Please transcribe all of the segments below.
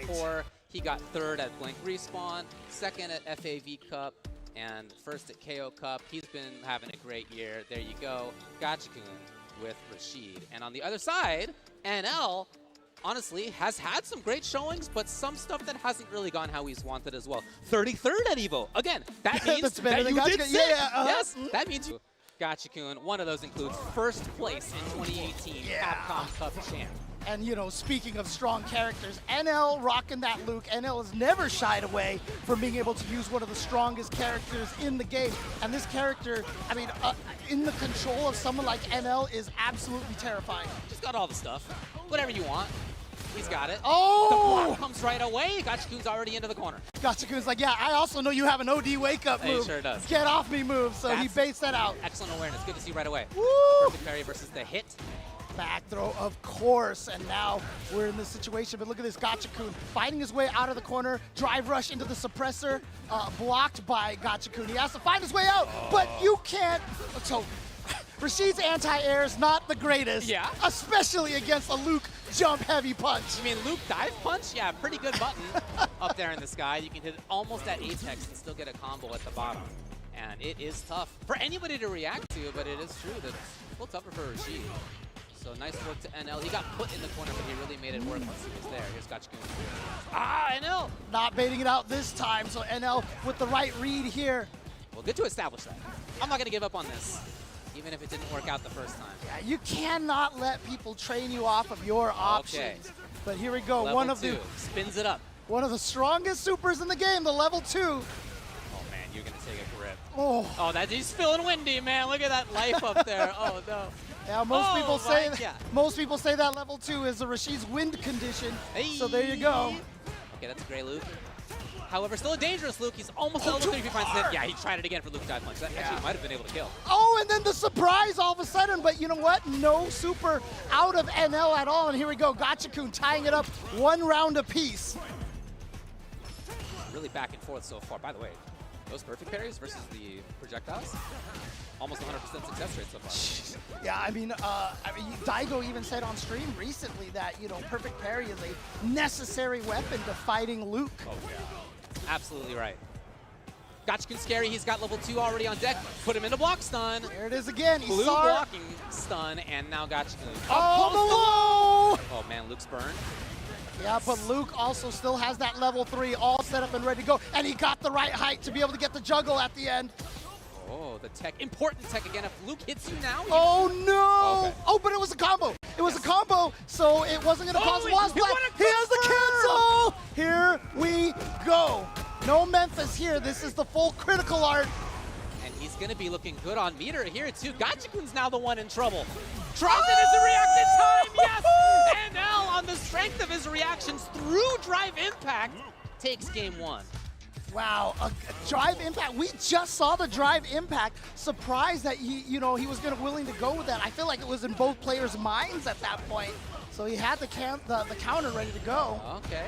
Singapore. He got third at Blink Respawn, second at FAV Cup, and first at KO Cup. He's been having a great year. There you go. Gachikun with Rashid. And on the other side, NL honestly has had some great showings, but some stuff that hasn't really gone how he's wanted as well. 33rd at EVO. Again, that means that you did sick. Yes, that means you. Gachikun, one of those includes first place in 2018 Capcom Cup champ. And, you know, speaking of strong characters, NL rocking that Luke. NL has never shied away from being able to use one of the strongest characters in the game. And this character, I mean, in the control of someone like NL is absolutely terrifying. Just got all the stuff. Whatever you want. He's got it. Oh! The block comes right away. Gachikun's already into the corner. Gachikun's like, yeah, I also know you have an OD wake-up move. He sure does. Get off me move, so he baits that out. Excellent awareness. Good to see right away. Woo! Perfect parry versus the hit. Back throw, of course, and now we're in this situation, but look at this Gachikun fighting his way out of the corner, drive rush into the suppressor, blocked by Gachikun. He has to find his way out, but you can't. So Rashid's anti-air is not the greatest, especially against a Luke jump-heavy punch. You mean Luke dive punch? Yeah, pretty good button up there in the sky. You can hit it almost at apex and still get a combo at the bottom. And it is tough for anybody to react to, but it is true that it's a little tougher for Rashid. So nice work to NL. He got put in the corner, but he really made it work once he was there. Here's Gachikun. Ah, NL! Not baiting it out this time, so NL with the right read here. Well, good to establish that. I'm not going to give up on this, even if it didn't work out the first time. Yeah, you cannot let people train you off of your options. But here we go. Level 2. Spins it up. One of the strongest supers in the game, the level 2. Oh, man, you're going to take a grip. Oh, he's feeling windy, man. Look at that life up there. Oh, no. Yeah, most people say that level 2 is a Rashid's wind condition. Hey. So there you go. Okay, that's a great Luke. However, still a dangerous Luke. He's almost at level 3 if he finds it. Yeah, he tried it again for Luke dive punch. That actually might have been able to kill. Oh, and then the surprise all of a sudden, but you know what? No super out of NL at all. And here we go, Gachikun tying it up 1 round apiece. Really back and forth so far. By the way, those perfect parries versus the projectiles, almost 100% success rate so far. Yeah, I mean, Daigo even said on stream recently that, you know, perfect parry is a necessary weapon to fighting Luke. Oh, yeah. Absolutely right. Gachikun's scary. He's got level 2 already on deck. Put him into block stun. There it is again. Blue blocking stun, and now Gachikun. Oh, oh, man, Luke's burned. Yeah, but Luke also still has that level 3 all set up and ready to go. And he got the right height to be able to get the juggle at the end. Oh, the tech. Important tech again. If Luke hits you now. Oh, no. Okay. Oh, but it was a combo. It was a combo, so it wasn't going to cause Wasp Black. He has the cancel. Here we go. No Memphis here. This is the full critical art. And he's going to be looking good on meter here, too. Gachikun's now the one in trouble. Drops in his reaction time. Yes. NL on the strength of his reactions through drive impact takes game 1. Wow, a drive impact. We just saw the drive impact. Surprised that he was willing to go with that. I feel like it was in both players' minds at that point. So he had the counter ready to go. Okay.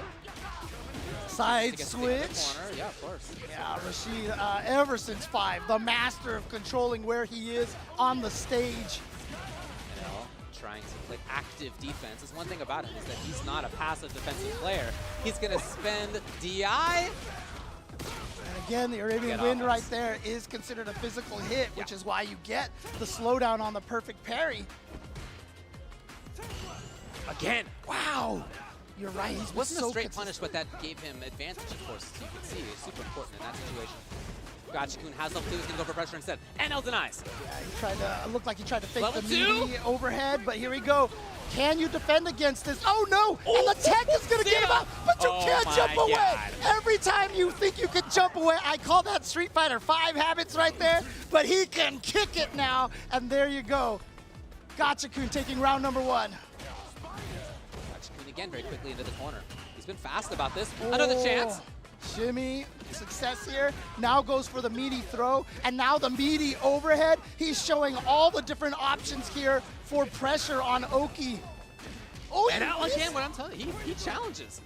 Side switch. Yeah, of course. Yeah, Rashid, ever since 5, the master of controlling where he is on the stage. Trying to play active defense. Is one thing about him is that he's not a passive defensive player. He's going to spend DI. And again, the Arabian Wind right there is considered a physical hit, which is why you get the slowdown on the perfect parry. Again. Wow. You're right. He wasn't a straight punish, but that gave him advantage, of course, as you can see. It's super important in that situation. Gachikun has level 2, he's gonna go for pressure instead. NL denies. Yeah, he tried to, looked like he tried to fake the meaty overhead, but here we go. Can you defend against this? Oh no! And the tech is gonna get him out, but you can't jump away. Every time you think you can jump away, I call that Street Fighter 5 habits right there, but he can kick it now, and there you go. Gachikun taking round number 1. Gachikun again very quickly into the corner. He's been fast about this. Another chance. Shimmy, success here. Now goes for the meaty throw, and now the meaty overhead. He's showing all the different options here for pressure on Oki. Oh, and now again, what I'm telling you, he challenges.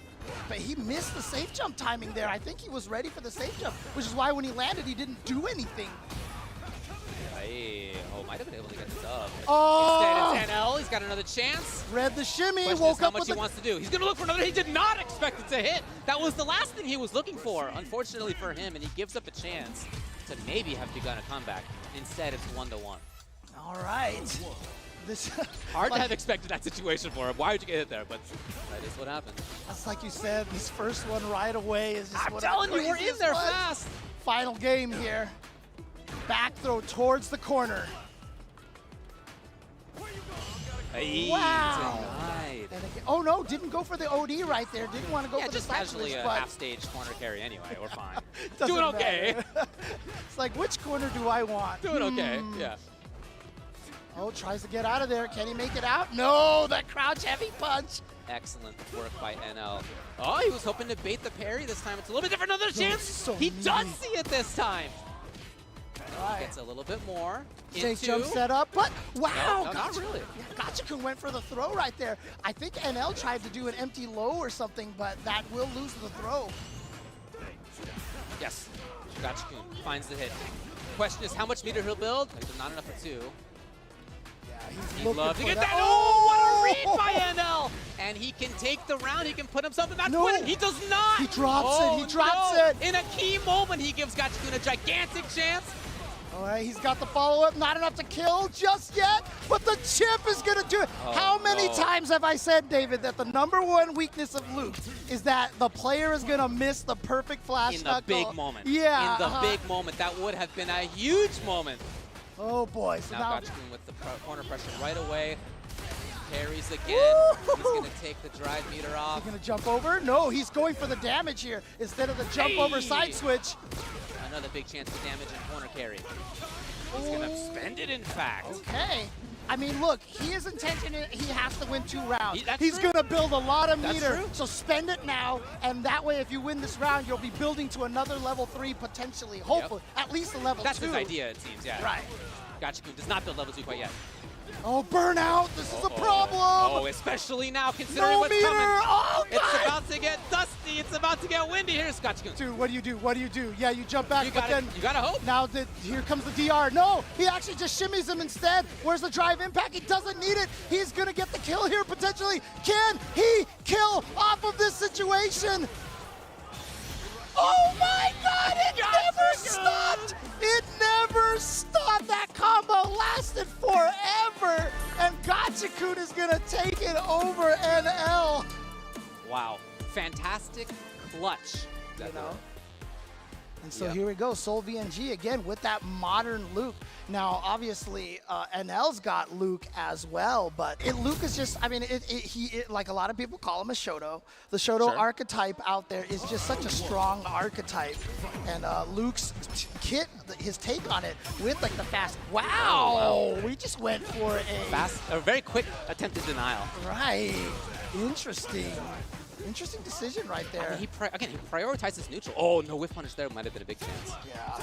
But he missed the safe jump timing there. I think he was ready for the safe jump, which is why when he landed, he didn't do anything. Hey, oh, might have been able to get the dub. Oh! Instead, it's NL. He's got another chance. Read the shimmy, Question woke is how up much with he the... wants to do. He's going to look for another. He did not expect it to hit. That was the last thing he was looking for, unfortunately for him, and he gives up a chance to maybe have begun a comeback. Instead, it's 1-1. All right. This Hard to have expected that situation for him. Why would you get hit there? But that is what happened. That's like you said, this first one right away is just I'm what telling you, we're in there fast. Final game here. Back throw towards the corner. Hey, Wow. denied. And again, oh no, didn't go for the OD right there. Didn't want to go Yeah, for the just side casually switch, a but half-stage corner carry anyway. We're fine. doesn't Doing okay. matter. It's like, which corner do I want? Doing okay, yeah. Oh, tries to get out of there. Can he make it out? No, that crouch heavy punch. Excellent work by NL. Oh, he was hoping to bait the parry this time. It's a little bit different. Another chance. So He does needy. see it this time. Right. Gets a little bit more. Safe jump set up, but wow. No, not really. Yeah, Gotcha-kun went for the throw right there. I think NL tried to do an empty low or something, but that will lose the throw. Yes. Gotcha-kun finds the hit. Question is how much meter he'll build. Not enough for 2. Yeah, he's He'd looking love to for get that. that. Oh, what a read by NL! And he can take the round. He can put himself in match No. point. He does not. He drops it. He drops no. it. In a key moment, he gives Gotcha-kun a gigantic chance. All right, he's got the follow-up. Not enough to kill just yet, but the chip is going to do it. Oh, How many no. times have I said, David, that the #1 weakness of Luke is that the player is going to miss the perfect flash In the knuckle? big moment. Yeah. In the big moment. That would have been a huge moment. Oh, boy. So Now now Gotcha-kun with the corner pressure right away. Parries again. Woo! He's going to take the drive meter off. he's going to jump over. No, he's going for the damage here instead of the jump over Hey! side switch. Another big chance for damage and corner carry. He's going to spend it, in fact. Okay. I mean, look, his intention is he has to win 2 rounds. That's He's true. going to build a lot of That's meter. true. So spend it now, and that way if you win this round, you'll be building to another level 3 potentially, hopefully, at least a level 2. That's his idea, it seems, yeah. Right. Gotcha-kun does not build level 2 quite yet. Oh, burnout. This is a problem. Oh, especially now, considering no what's meter. coming. Oh, God. It's about to get dusty. It's about to get windy. Here's Gotcha-kun. Dude, what do you do? What do you do? Yeah, you jump back, You but gotta, then you gotta hope. now here comes the DR. No, he actually just shimmies him instead. Where's the drive impact? He doesn't need it. He's going to get the kill here potentially. Can he kill off of this situation? Oh my God, it never stopped. It never stopped. That combo lasted forever. And Gotcha-kun is going to take it over NL. Wow. Fantastic clutch. You know? And so Yep. here we go, Sol VNG again with that modern Luke. Now, obviously, NL's got Luke as well, but Luke is just, I mean, like a lot of people call him a Shoto. The Shoto Sure. archetype out there is just such a strong archetype. And Luke's kit, his take on it with like the fast, wow, we just went for A very quick attempted denial. right, interesting. Interesting decision right there. I mean, he prioritizes neutral. Oh, no whiff punish there might have been a big chance. Yeah.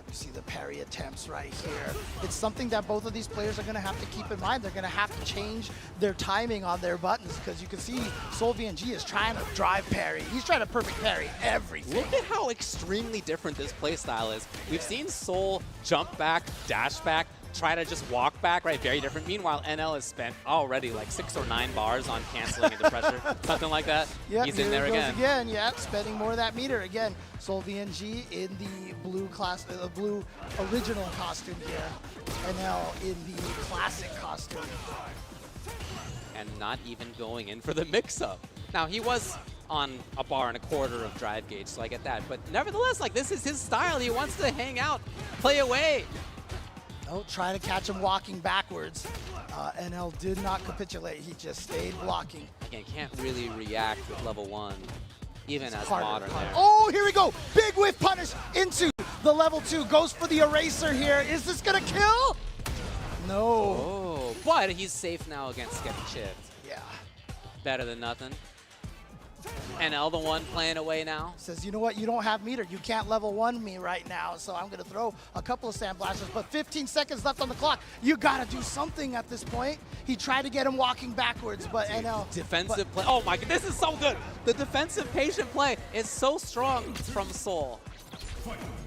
You see the parry attempts right here. It's something that both of these players are going to have to keep in mind. They're going to have to change their timing on their buttons because you can see Sol VNG is trying to drive parry. He's trying to perfect parry everything. Look at how extremely different this playstyle is. We've seen Sol jump back, dash back, try to just walk back, right? Very different. Meanwhile, NL has spent already like 6 or 9 bars on canceling into pressure, something like that. Yep, He's in there he goes again. again. Yeah, spending more of that meter again. Sol VNG in the blue blue original costume here. NL in the classic costume. And not even going in for the mix-up. Now, he was on a bar and a quarter of drive gauge, so I get that. But nevertheless, like, this is his style. He wants to hang out, play away. Oh, trying to catch him walking backwards. NL did not capitulate. He just stayed blocking. Again, can't really react with level 1, even as Harder, modern harder. there. Oh, here we go. Big whiff punish into the level 2. Goes for the eraser here. Is this going to kill? No. Oh, but he's safe now against getting chipped. Yeah. Better than nothing. NL the one playing away now. Says, you know what? You don't have meter. You can't level 1 me right now. So I'm going to throw a couple of sand blasters. But 15 seconds left on the clock. You got to do something at this point. He tried to get him walking backwards, but NL. Defensive play. Oh my god, this is so good. The defensive patient play is so strong from Sol.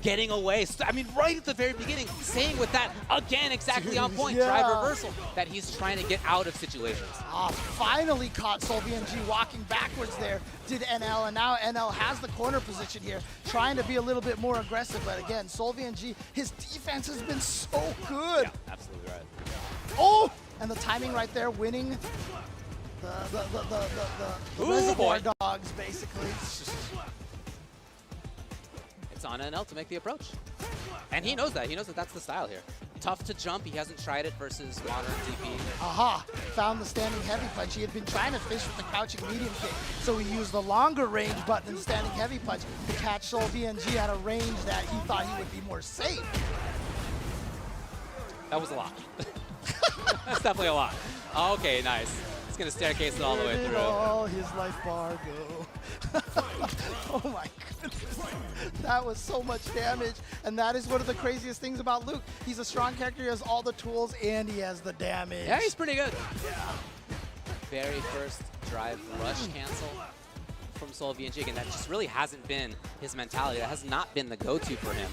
getting away. I mean, right at the very beginning, saying with that, again, exactly on point, Yeah. drive reversal, that he's trying to get out of situations. Finally caught SolVNG walking backwards there, did NL, and now NL has the corner position here, trying to be a little bit more aggressive, but again, SolVNG, his defense has been so good. Yeah, absolutely right. Oh, and the timing right there, winning the reservoir dogs, basically. It's on NL to make the approach. And he knows that. He knows that that's the style here. Tough to jump. He hasn't tried it versus modern DP. Aha, found the standing heavy punch. He had been trying to fish with the crouching medium kick, so he used the longer range button in the standing heavy punch to catch SolVNG at a range that he thought he would be more safe. That was a lot. That's definitely a lot. Okay, nice. He's going to staircase it all the way Where did through. all his life bar go? Oh my goodness. That was so much damage. And that is one of the craziest things about Luke. He's a strong character, he has all the tools, and he has the damage. Yeah, he's pretty good. Very first drive rush cancel from SolVNG. Again, that just really hasn't been his mentality. That has not been the go-to for him.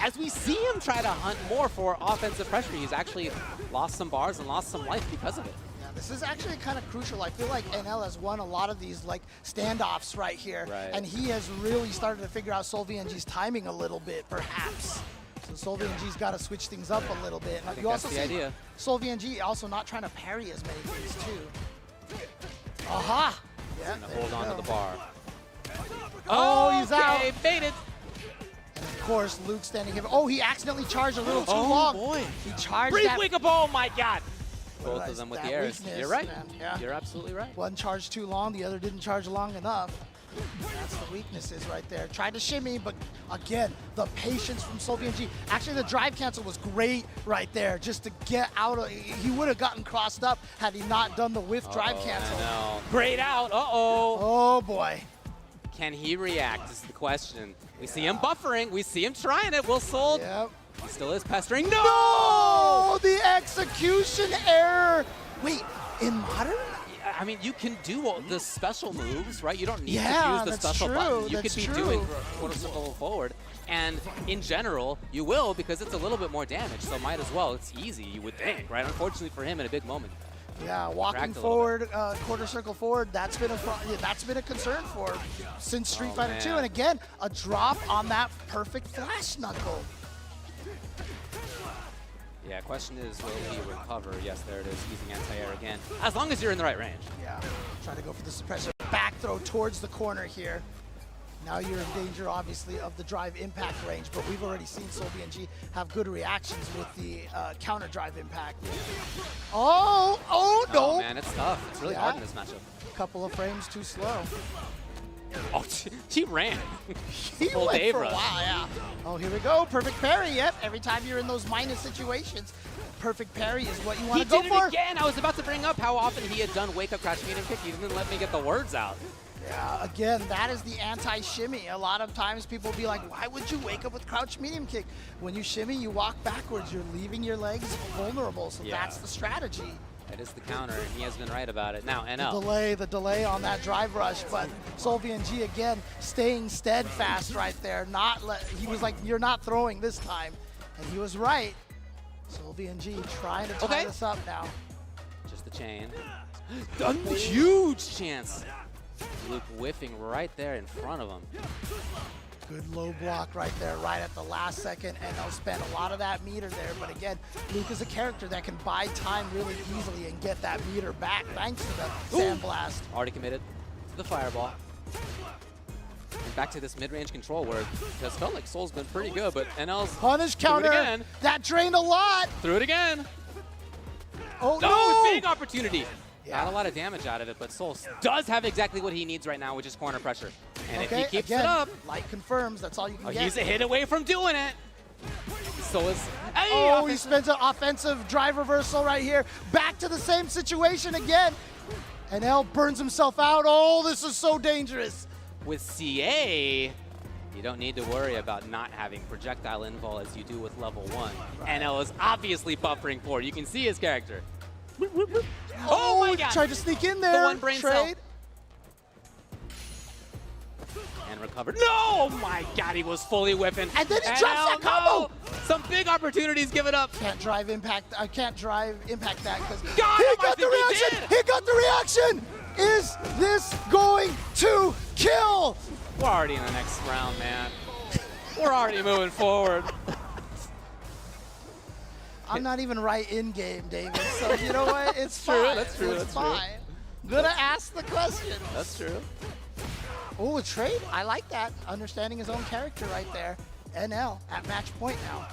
As we see him try to hunt more for offensive pressure, he's actually lost some bars and lost some life because of it. This is actually kind of crucial. I feel like NL has won a lot of these like standoffs right here, and he has really started to figure out SolVNG's timing a little bit, perhaps. So SolVNG's got to switch things up a little bit. I think you that's also the see idea. SolVNG also not trying to parry as many things too. Aha! Yeah, hold on to the bar. Oh, he's out. Baited. And of course, Luke standing here. Oh, he accidentally charged a little too long. Oh boy! He charged Brief that. wake up! Oh my God! Both Realize of them with that the airs. weakness, You're right. man. Yeah. You're absolutely right. One charged too long, the other didn't charge long enough. That's the weaknesses right there. Tried to shimmy, but again, the patience from SolVNG. Actually, the drive cancel was great right there, just to get out of. He would have gotten crossed up had he not done the whiff drive cancel. No. Great out. Uh-oh. Oh boy. Can he react is the question. We see him buffering. We see him trying it. Will Sold. Yep. He still is pestering. No! No! The execution error. Wait, in modern? I mean, you can do all the special moves, right? You don't need to Yeah, use the that's special true, button. You that's could be true. doing quarter circle forward. And in general, you will because it's a little bit more damage, so might as well. It's easy, you would think, right? Unfortunately for him in a big moment. Yeah, walking forward, quarter circle forward, that's been a concern for since Street Fighter 2. And again, a drop on that perfect flash knuckle. Yeah, question is, will he recover? Yes, there it is, using anti-air again. As long as you're in the right range. Yeah, try to go for the suppressor. Back throw towards the corner here. Now you're in danger, obviously, of the drive impact range, but we've already seen SolVNG have good reactions with the counter drive impact. Oh no! Oh man, it's tough. It's really hard in this matchup. A couple of frames too slow. Oh, he ran. He went for a while, yeah. Oh, here we go. Perfect parry. Yep. Every time you're in those minus situations, perfect parry is what you want to go for. He did it again. I was about to bring up how often he had done wake up crash medium kick. He didn't let me get the words out. Yeah, again, that is the anti-shimmy. A lot of times people be like, why would you wake up with crouch medium kick? When you shimmy, you walk backwards. You're leaving your legs vulnerable, so that's the strategy. That is the counter, and he has been right about it. Now, NL. The delay on that drive rush, but SolVNG again staying steadfast right there. He was like, you're not throwing this time, and he was right. SolVNG trying to tie this up now. Just the chain. Huge chance. Luke whiffing right there in front of him. Good low block right there, right at the last second, and they'll spend a lot of that meter there. But again, Luke is a character that can buy time really easily and get that meter back thanks to the Sandblast. Already committed to the fireball. And back to this mid-range control where it has felt like Soul's been pretty good, but NL's punish counter. Again. That drained a lot. Threw it again. Oh no! Big opportunity. Not a lot of damage out of it, but Soul does have exactly what he needs right now, which is corner pressure. And if he keeps it up, light confirms. That's all you can get. He's a hit away from doing it. Soul is. He spends an offensive drive reversal right here. Back to the same situation again. And L burns himself out. Oh, this is so dangerous. With CA, you don't need to worry about not having projectile invul as you do with level 1. Right. NL is obviously buffering for it. You can see his character. Oh my God! Tried to sneak in there. The one brain cell. And recover. cover. No! Oh my god, he was fully whipping. And then he drops that combo! Some big opportunities given up. Can't drive impact. I can't drive impact that because he got the reaction. He got the reaction. Is this going to kill? We're already in the next round, man. We're already moving forward. I'm not even right in game, David. So you know what? It's true. That's true. It's fine. Gonna ask the question. That's true. Oh, a trade. I like that. Understanding his own character right there. NL at match point now.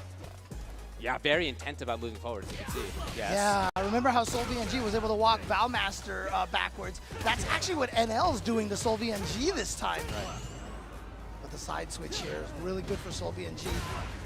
Yeah, very intent about moving forward, as you can see. Yes. Yeah, I remember how SolVNG was able to walk Valmaster backwards. That's actually what NL's doing to SolVNG this time. Right. But the side switch here is really good for SolVNG.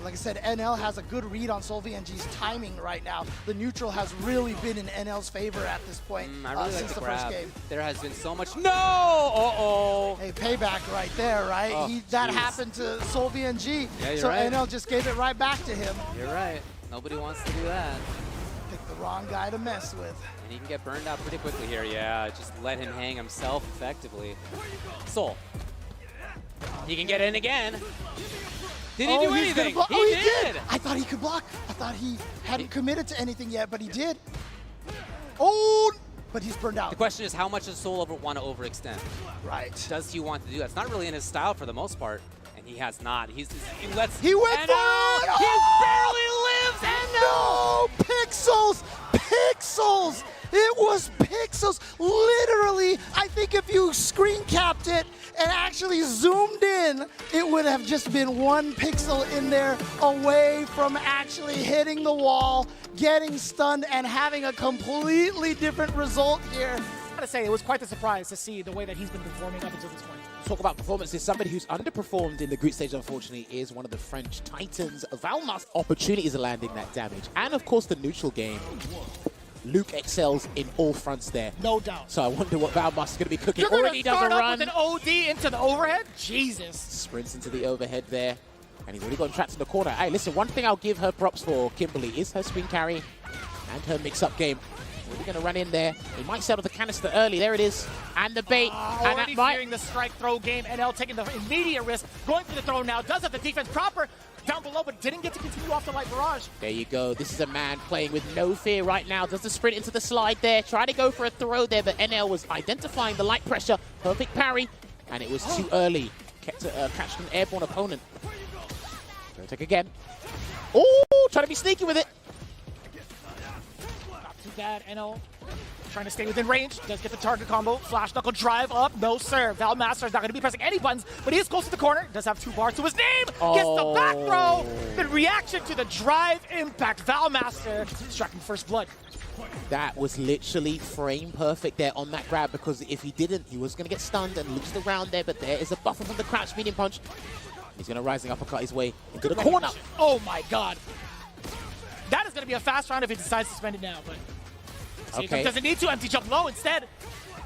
Like I said, NL has a good read on SolVNG's timing right now. The neutral has really been in NL's favor at this point I really since the first game. There has been so much. No! Uh-oh. Hey, payback right there, right? Oh, that happened to SolVNG, yeah, so right. NL just gave it right back to him. You're right. Nobody wants to do that. Pick the wrong guy to mess with. And he can get burned out pretty quickly here. Yeah, just let him hang himself effectively. Sol. He can get in again. Did he do anything? He did! I thought he could block. I thought he hadn't committed to anything yet, but he did. Oh, but he's burned out. The question is, how much does Sol want to overextend? Right. Does he want to do that? It's not really in his style for the most part, and he has not. He lets. He went for it! He barely lives, and no! Pixels! Pixels! It was pixels. Literally, I think if you screen capped it and actually zoomed in, it would have just been one pixel in there away from actually hitting the wall, getting stunned, and having a completely different result here. I gotta say, it was quite the surprise to see the way that he's been performing up until this point. Talk about performances. Somebody who's underperformed in the group stage, unfortunately, is one of the French Titans. Valma's opportunities are landing that damage. And, of course, the neutral game. Luke excels in all fronts there. No doubt. So I wonder what Valma's is going to be cooking. You're Already does a start up run. with an OD into the overhead? Jesus. Sprints into the overhead there. And he's already got trapped in the corner. Hey, listen, one thing I'll give her props for, Kimberly, is her screen carry and her mix-up game. We're going to run in there. He might settle the canister early. There it is. And the bait. And already that fearing the strike throw game. NL taking the immediate risk. Going for the throw now. Does have the defense proper down below, but didn't get to continue off the light barrage. There you go. This is a man playing with no fear right now. Does the sprint into the slide there. Try to go for a throw there, but NL was identifying the light pressure. Perfect parry. And it was too early. Kept catched an airborne opponent. Go take again. Oh, trying to be sneaky with it. Not too bad, NL. Trying to stay within range. Does get the target combo. Flash knuckle drive up. No, sir. Valmaster is not going to be pressing any buttons, but he is close to the corner. Does have 2 bars to his name. Gets the back throw. The reaction to the drive impact. Valmaster striking first blood. That was literally frame perfect there on that grab, because if he didn't, he was going to get stunned and lose the round there, but there is a buffer from the crouch medium punch. He's going to rising uppercut his way into the corner. Oh my god. That is going to be a fast round if he decides to spend it now, but okay. Doesn't need to. Empty jump low instead.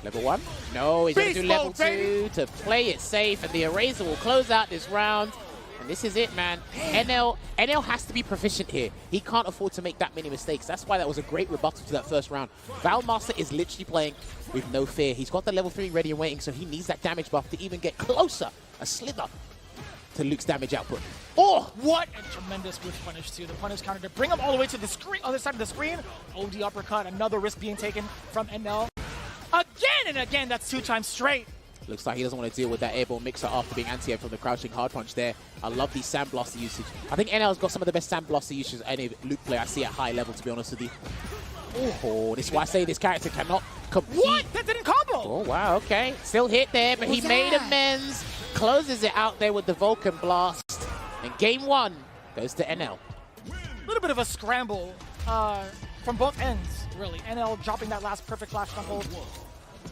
Level 1? No, he's going to do level 2 to play it safe, and the Eraser will close out this round. And this is it, man. NL has to be proficient here. He can't afford to make that many mistakes. That's why that was a great rebuttal to that first round. Valmaster is literally playing with no fear. He's got the level 3 ready and waiting, so he needs that damage buff to even get closer, a slither, to Luke's damage output. Oh! What a tremendous whiff punish, too. The punish counter to bring him all the way to the screen, other side of the screen. OD uppercut, another risk being taken from NL. Again and again, that's 2 times straight. Looks like he doesn't want to deal with that airborne mixer after being anti-air from the crouching hard punch there. I love these Sandblaster usage. I think NL's got some of the best Sandblaster usage any Luke player I see at high level, to be honest with you. Oh, this is why I say this character cannot compete. What? That didn't combo! Oh, wow, okay. Still hit there, but he made amends. Closes it out there with the Vulcan Blast. And game 1 goes to NL. A little bit of a scramble from both ends, really. NL dropping that last perfect flash knuckle.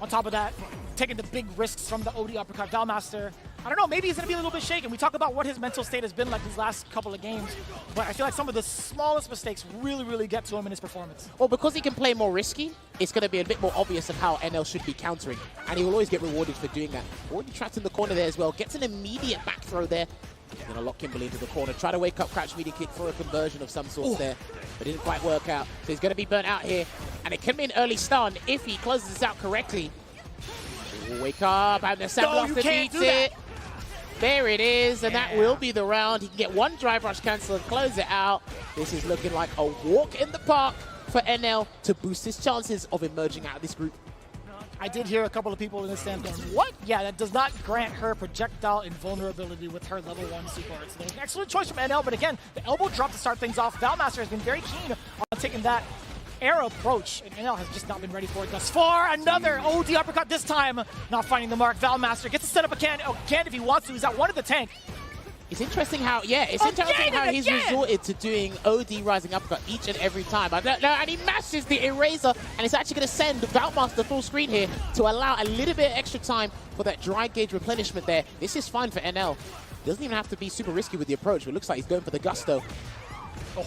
On top of that, taking the big risks from the OD uppercut. Valmaster, I don't know, maybe he's going to be a little bit shaken. We talk about what his mental state has been like these last couple of games, but I feel like some of the smallest mistakes really get to him in his performance. Well, because he can play more risky, it's going to be a bit more obvious of how NL should be countering, and he will always get rewarded for doing that. Already trapped in the corner there as well. Gets an immediate back throw there. He's going to lock Kimberly into the corner. Try to wake up crouch media kick for a conversion of some sort there, but didn't quite work out. So he's going to be burnt out here, and it can be an early stun if he closes this out correctly. He will wake up, and the Sandblaster beats it. There it is, and that will be the round. He can get one drive rush cancel and close it out. This is looking like a walk in the park for NL to boost his chances of emerging out of this group. I did hear a couple of people in the stand going, what? Yeah, that does not grant her projectile invulnerability with her level 1 super. It's an excellent choice from NL, but again, the elbow drop to start things off. Valmaster has been very keen on taking that air approach, and NL has just not been ready for it thus far. Another OD uppercut this time, not finding the mark. Valmaster gets to set up a can if he wants to. He's at one of the tank. It's interesting how, he's resorted to doing OD rising uppercut each and every time. I don't know, and he mashes the eraser, and it's actually going to send Valmaster full screen here to allow a little bit of extra time for that dry gauge replenishment there. This is fine for NL. Doesn't even have to be super risky with the approach, but it looks like he's going for the gusto. Oh.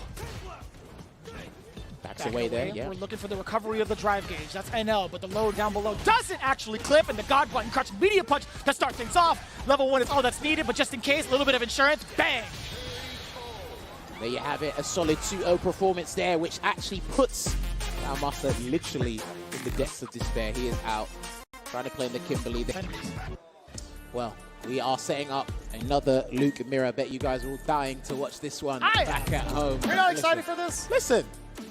Backs away there, yeah. We're looking for the recovery of the drive gauge. That's NL, but the load down below doesn't actually clip, and the God Button Crutch media punch to start things off. Level 1 is all that's needed, but just in case, a little bit of insurance, bang! There you have it, a solid 2-0 performance there, which actually puts Valmaster literally in the depths of despair. He is out, trying to play in the Kimberly. Well, we are setting up another Luke Mirror. I bet you guys are all dying to watch this one back at home. You're not excited for this? Listen,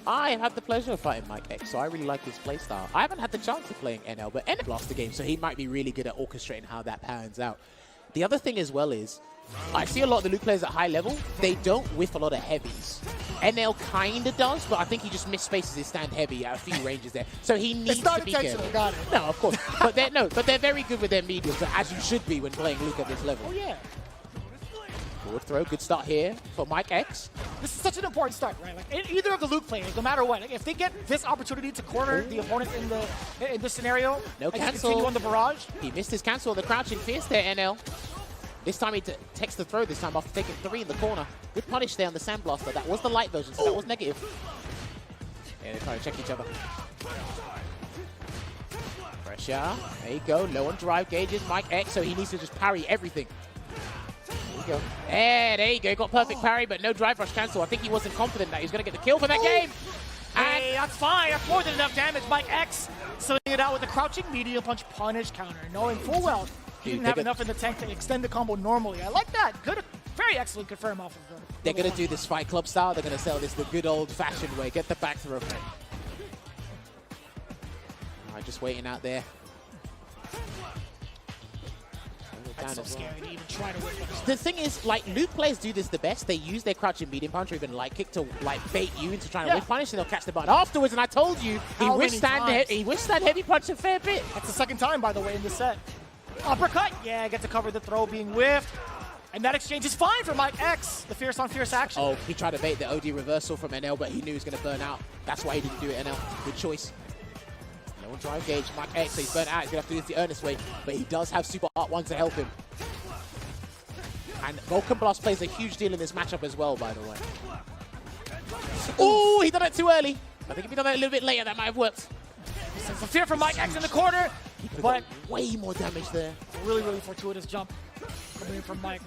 I had the pleasure of fighting Mike X, so I really like his playstyle. I haven't had the chance of playing NL, but NL lost the game, so he might be really good at orchestrating how that pans out. The other thing as well is, I see a lot of the Luke players at high level, they don't whiff a lot of heavies. NL kind of does, but I think he just misspaces his stand heavy at a few ranges there. So he needs to be careful. Got it. No, of course. But they're very good with their mediums, as you should be when playing Luke at this level. Oh, yeah. Forward throw, good start here for Mike X. This is such an important start, right? Like either of the Luke players, no matter what, like, if they get this opportunity to corner the opponent in this scenario, no and cancel. continue on the barrage. He missed his cancel on the crouching fierce there, NL. This time he takes the throw this time after taking 3 in the corner. Good punish there on the Sandblaster. That was the light version, so that was negative. Yeah, they're trying to check each other. Pressure. There you go. Low on drive gauges. Mike X, so he needs to just parry everything. There you go. There you go. Got perfect parry, but no drive rush cancel. I think he wasn't confident that he was going to get the kill for that game. Hey, that's fine. That's more than enough damage. Mike X filling it out with a crouching medium punch punish counter, knowing full well he didn't have enough in the tank to extend the combo normally. I like that. Good, very excellent confirm off of them. They're going to do this Fight Club style. They're going to sell this the good old-fashioned way. Get the back throw. All right, just waiting out there. That's so scary to even try to win. The thing is, like, Luke players do this the best. They use their crouching medium punch or even light kick to, like, bait you into trying to whiff punish, and they'll catch the button afterwards. And I told you, he withstand heavy punch a fair bit. That's the second time, by the way, in this set. Uppercut, yeah, get to cover the throw being whiffed. And that exchange is fine for Mike X, the fierce on fierce action. Oh, he tried to bait the OD reversal from NL, but he knew he was going to burn out. That's why he didn't do it, NL. Good choice. No one drive gauge. Mike X, so he's burnt out. He's going to have to do this the earnest way, but he does have Super Art 1 to help him. And Vulcan Blast plays a huge deal in this matchup as well, by the way. Oh, he done it too early. I think if he done that a little bit later, that might have worked. Some fear from Mike X in the corner, but way more damage there. Really, really fortuitous jump coming in from Mike.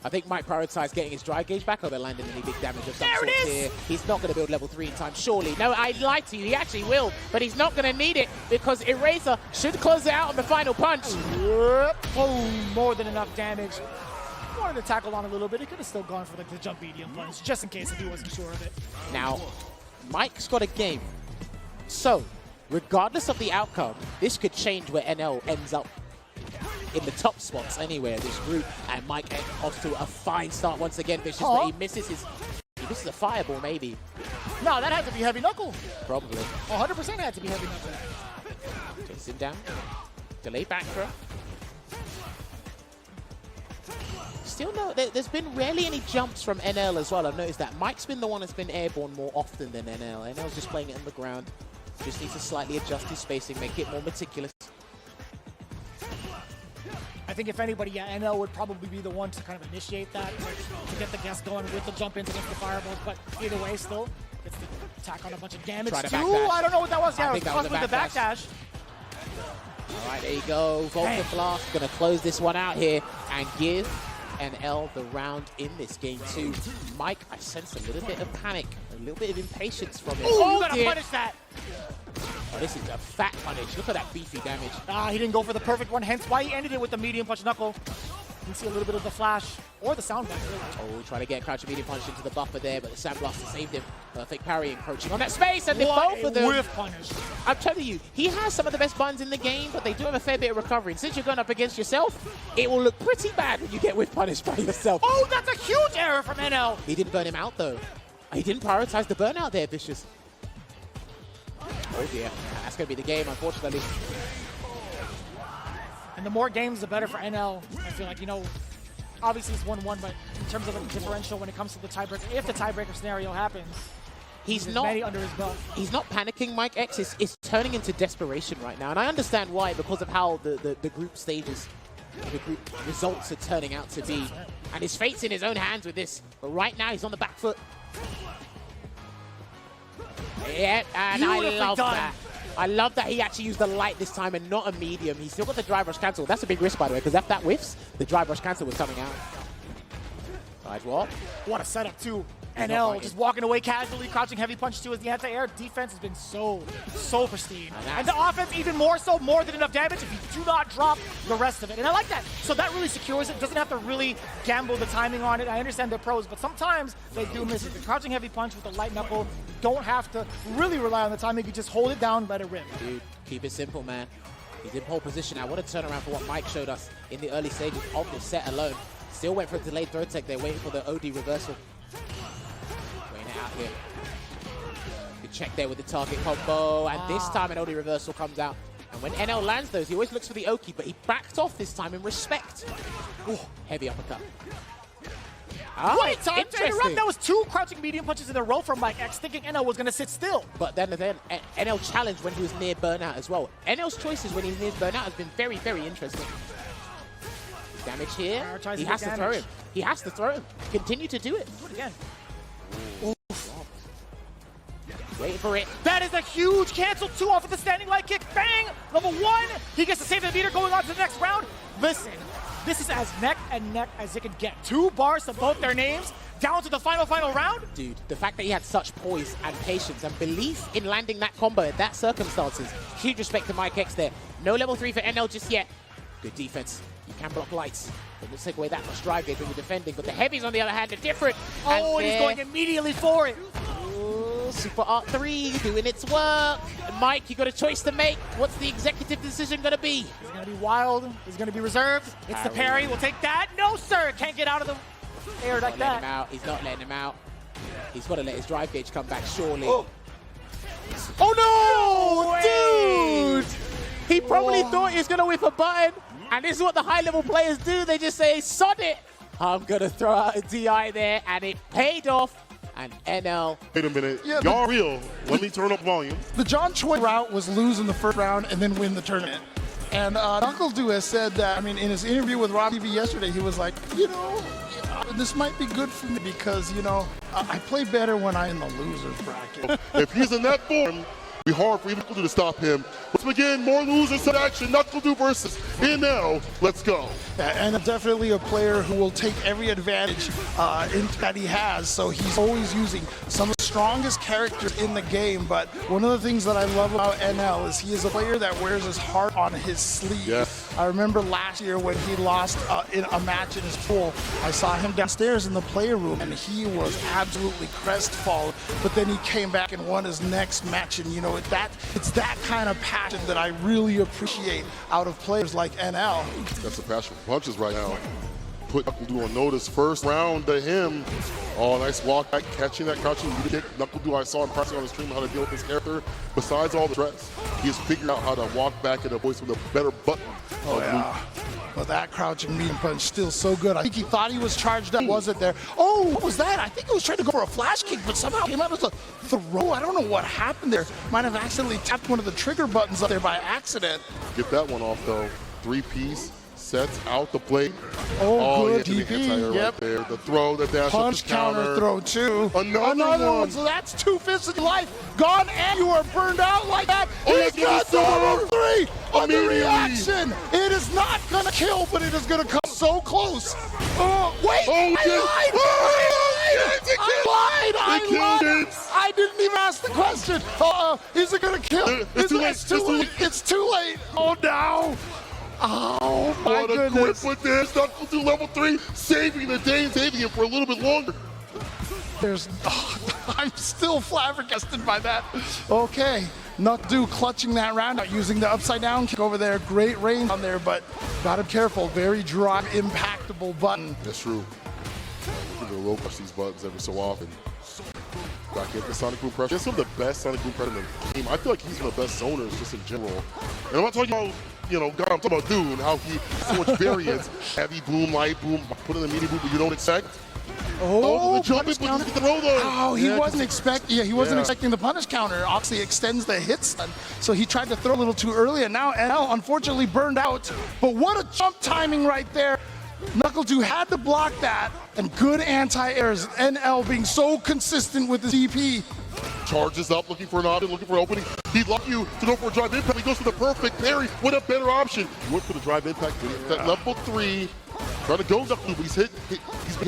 I think Mike prioritized getting his drive gauge back over landing any big damage of some sort here. He's not going to build level 3 in time, surely. No, I lied to you. He actually will, but he's not going to need it because Eraser should close it out on the final punch. Boom, more than enough damage. Wanted to tackle on a little bit. He could have still gone for the jump medium punch, just in case if he wasn't sure of it. Now, Mike's got a game. So, regardless of the outcome, this could change where NL ends up in the top spots anyway of this group. And Mike off to a fine start once again, Vicious, but he misses a fireball maybe. No, that had to be heavy knuckle. Probably. 100% had to be heavy knuckle. Chase him down. Delay back throw. Still no, there's been rarely any jumps from NL as well. I've noticed that. Mike's been the one that's been airborne more often than NL. NL's just playing it on the ground. Just needs to slightly adjust his spacing, make it more meticulous. I think if anybody, yeah, NL would probably be the one to kind of initiate that, to get the guess going with the jump ins against the fireballs. But either way, still gets the attack on a bunch of damage too. I don't know what that was. Yeah, it was the backdash. All right, there you go. Vulcan Blast going to close this one out here and give NL the round in this game too. Mike, I sense a little bit of panic, a little bit of impatience from him. Oh, you gotta punish that. Oh, this is a fat punish. Look at that beefy damage. He didn't go for the perfect one, hence why he ended it with the medium punch knuckle. You can see a little bit of the flash or the sound back. Oh, trying to get crouching medium punch into the buffer there, but the Sandblaster saved him. Perfect parry encroaching on that space, and both of them. Whiff punish. I'm telling you, he has some of the best buns in the game, but they do have a fair bit of recovery. And since you're going up against yourself, it will look pretty bad when you get whiff punished by yourself. Oh, that's a huge error from NL. He didn't burn him out, though. He didn't prioritize the burnout there, Vicious. Oh dear, that's going to be the game, unfortunately. And the more games, the better for NL. I feel like, you know, obviously it's 1-1, but in terms of a differential when it comes to the tiebreaker, if the tiebreaker scenario happens, he's not many under his belt. He's not panicking, Mike X. It's turning into desperation right now. And I understand why, because of how the group stages, the group results are turning out to be. And his fate's in his own hands with this. But right now, he's on the back foot. Yeah, and I love that. I love that he actually used the light this time and not a medium. He's still got the drive rush cancel. That's a big risk, by the way, because if that whiffs, the drive rush cancel was coming out. Side walk. What a setup, too. NL just walking away casually, crouching heavy punch, too, as the anti-air defense has been so pristine. And the offense even more so, more than enough damage if you do not drop the rest of it. And I like that. So that really secures it. Doesn't have to really gamble the timing on it. I understand they're pros, but sometimes they do miss it. The crouching heavy punch with the light knuckle, you don't have to really rely on the timing. You just hold it down, let it rip. Dude, keep it simple, man. He's in pole position now. What a turnaround for what Mike showed us in the early stages of this set alone. Still went for a delayed throw tech there, waiting for the OD reversal. Out here. Good check there with the target combo, and this time an OD reversal comes out. And when NL lands those, he always looks for the Oki, but he backed off this time in respect. Ooh, heavy uppercut. Wait, time to interrupt. That was 2 crouching medium punches in a row from Mike X, thinking NL was going to sit still. But then NL challenged when he was near burnout as well. NL's choices when he's near burnout has been very, very interesting. Damage here. He has to throw him. He has to throw him. Continue to do it. Do it again. Wait for it. That is a huge cancel, 2 off of the standing light kick. Bang! Level 1. He gets to save the meter going on to the next round. Listen, this is as neck and neck as it can get. 2 bars to both their names, down to the final round. Dude, the fact that he had such poise and patience and belief in landing that combo in that circumstances. Huge respect to Mike X there. No level 3 for NL just yet. Good defense. You can block lights. Doesn't take away that much drive gauge when you're defending, but the heavies on the other hand are different. Oh, and he's going immediately for it. Super Art 3 doing its work. Mike, you got a choice to make. What's the executive decision going to be? He's going to be wild. He's going to be reserved. It's the parry. We'll take that. No, sir. Can't get out of the air like that. Him out. He's not letting him out. He's got to let his drive gauge come back, surely. Oh, no! Dude! He probably thought he was going to whip a button. And this is what the high-level players do. They just say, sod it. I'm going to throw out a DI there. And it paid off. And NL. Wait a minute. Yeah, y'all real. Let me turn up volume. The John Choi route was lose in the first round and then win the tournament. And NuckleDu has said that, I mean, in his interview with Rob TV yesterday, he was like, you know, this might be good for me because, you know, I play better when I'm in the loser's bracket. If he's in that form, it'll be hard for even NuckleDu to stop him. Let's begin. More losers to action. NuckleDu versus NL. Let's go. And definitely a player who will take every advantage that he has. So he's always using some of the strongest characters in the game. But one of the things that I love about NL is he is a player that wears his heart on his sleeve. Yes. I remember last year when he lost in a match in his pool, I saw him downstairs in the player room and he was absolutely crestfallen. But then he came back and won his next match. And you know, it's that kind of passion that I really appreciate out of players like NL. That's a passion for punches right now. Put NuckleDu on notice. First round to him. Oh, nice walk back, catching that crouching kick. NuckleDu, I saw him practicing on the stream how to deal with this character. Besides all the stress, he's figured out how to walk back in a voice with a better button. Oh, yeah. But that crouching medium punch still so good. I think he thought he was charged up, wasn't there? Oh, what was that? I think he was trying to go for a flash kick, but somehow came out as a throw. I don't know what happened there. Might have accidentally tapped one of the trigger buttons up there by accident. Get that one off, though. 3-piece. Sets out the plate. Oh, good yeah, DP. Yep. Right there. The throw, the dash, punch, counter throw too. Another one. So that's 2 fists of life gone, and you are burned out like that. Oh, He's got the level 3 on the reaction. It is not gonna kill, but it is gonna come so close. Wait! I lied! I didn't even ask the question. Is it gonna kill? It's too late. It's too late. Oh no! Oh my What a grip goodness. with this. Knuckle to level 3, saving the day and saving it for a little bit longer. I'm still flabbergasted by that. Okay, Knuckle clutching that round out using the upside down kick over there. Great range on there, but gotta be careful. Very dry, impactable button. That's true. We're gonna roll push these buttons every so often. Back into Sonic Boom pressure. He's one of the best Sonic Boom pressure in the game. I feel like he's one of the best zoners just in general. And I'm not talking about, you know, God, I'm talking about Dune, how he has so much variance. Heavy boom, light boom, put in the medium boom, but you don't expect. Oh, the jump is punish with the throw though. Oh, he wasn't Yeah. expecting the punish counter. Obviously extends the hit stun. So he tried to throw a little too early, and now NL unfortunately burned out. But what a jump timing right there. Knuckle had to block that, and good anti-airs. NL being so consistent with his DP. Charges up, looking for an option, looking for an opening. He'd love you to go for a drive impact. He goes for the perfect parry. What a better option. He went for the drive impact, that level 3. Trying to go Knuckle, but he's been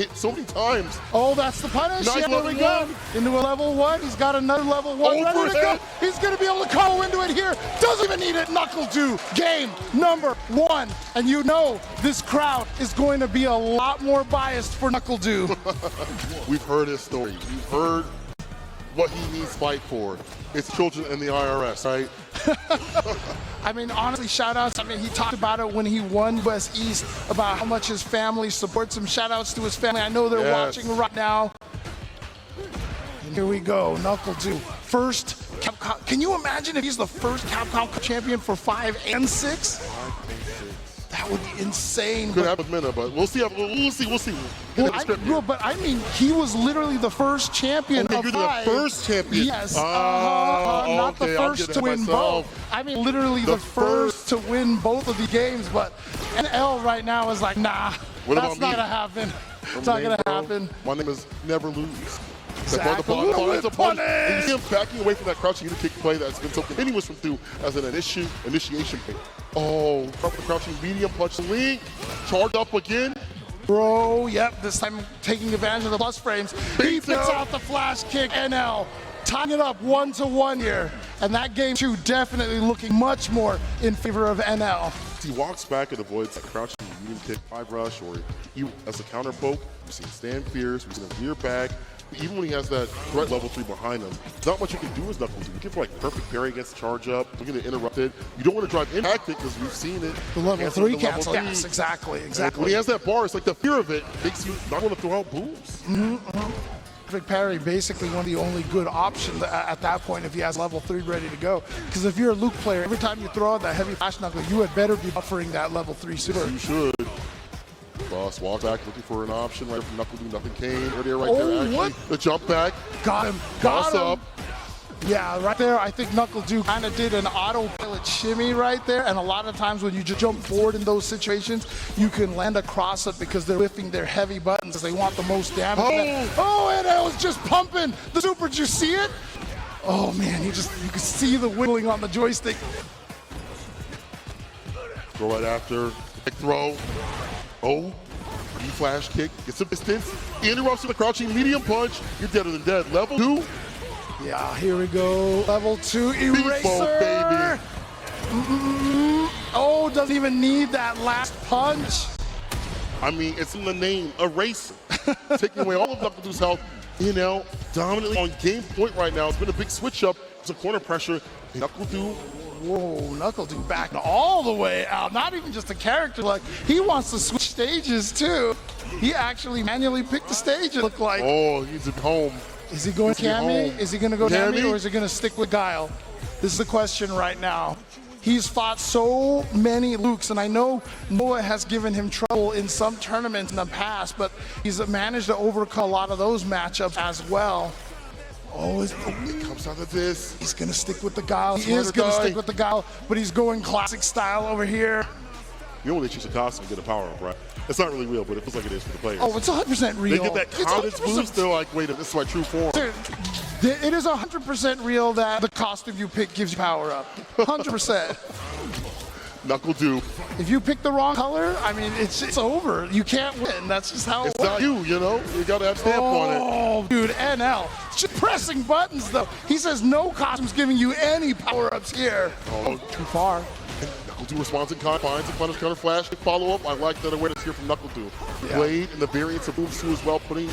hit so many times. Oh, that's the punish. Nice Yeah, there we level go. 1. Into a level 1. He's got another level 1 ready to go. Overhead. He's going to be able to combo into it here. Doesn't even need it. Knuckle game number 1. And you know this crowd is going to be a lot more biased for Knuckle We've heard his story. We've heard what he needs fight for. It's children in the IRS, right? I mean, honestly, shout-outs. I mean, he talked about it when he won West East, about how much his family supports him. Shout-outs to his family. I know they're watching right now. And here we go, Knuckle first Capcom. Can you imagine if he's the first Capcom Cup champion for 5 and 6? That would be insane. Could happen with Minna, but we'll see. We'll see. But I mean, he was literally the first champion of you're 5. the first champion. Yes. Not the first to win both. I mean, literally the first to win both of the games. But NL right now is like, nah, that's not gonna happen. It's not gonna happen. My name is Never Lose. Exactly. And you see him backing away from that crouching kick play that's been so continuous from through as an initiation play. Oh, crouching medium punch Link. Charged up again. Bro, yep, this time taking advantage of the plus frames. He picks out the flash kick, NL. Tying it up 1-1 here. And that game 2 definitely looking much more in favor of NL. He walks back and avoids that crouching medium kick 5 rush, or he as a counter poke. We've seen stand fierce, we've seen him veer back. Even when he has that threat level 3 behind him, there's not much you can do as Knuckles. You can for like perfect parry against charge up, looking to interrupt it. You don't want to drive impact it because we've seen it. The level 3 cancel. Yes, exactly. When he has that bar, it's like the fear of it makes you not want to throw out booms. Perfect parry, basically one of the only good options at that point if he has level 3 ready to go. Because if you're a Luke player, every time you throw out that heavy flash knuckle, you had better be buffering that level 3 super. You should. Boss walks back looking for an option right from Knuckle, nothing came. Earlier right there, actually. What? The jump back. Got him. Boss up. Yeah, right there, I think Knuckle kind of did an autopilot shimmy right there, and a lot of times when you just jump forward in those situations, you can land across it because they're lifting their heavy buttons because they want the most damage. Oh, and I was just pumping the super. Did you see it? Oh man, you can see the wiggling on the joystick. Go right after. Big throw. Oh. E-flash kick. Gets some distance. Interrupts with a crouching medium punch. You're deader than dead. Level 2. Yeah, here we go. Level 2 eraser. Baby. Oh, doesn't even need that last punch. I mean, it's in the name, eraser. Taking away all of Knuckle health. NL dominantly on game point right now. It's been a big switch up. It's a corner pressure. Knuckle Whoa, Knuckle back all the way out. Not even just a character. Like, he wants to switch stages too. He actually manually picked the stage, it looked like. Oh, he's at home. Is he going Cammy? Is he going to go Cammy, or is he going to stick with Guile? This is the question right now. He's fought so many Lukes, and I know Noah has given him trouble in some tournaments in the past, but he's managed to overcome a lot of those matchups as well. Oh, it comes out of this. He's going to stick with the Guile. He is going to stick with the Guile, but he's going classic style over here. You know when they choose a costume and get a power-up, right? It's not really real, but it feels like it is for the players. Oh, it's 100% real. They get that confidence boost, they're like, wait, this is my true form. It is 100% real that the costume you pick gives you power up. 100%. Knuckle If you pick the wrong color, I mean, it's over. You can't win. That's just how it works. It's not you know? You got to have stamp on it. Oh, dude, NL. Just pressing buttons, though. He says no costume's giving you any power-ups here. Oh, too far. Knuckle Knuckle 2 responds in kind, finds a punish counter flash, follow up. I like that awareness here from Knuckle 2. Blade and the variants of moves too as well, putting.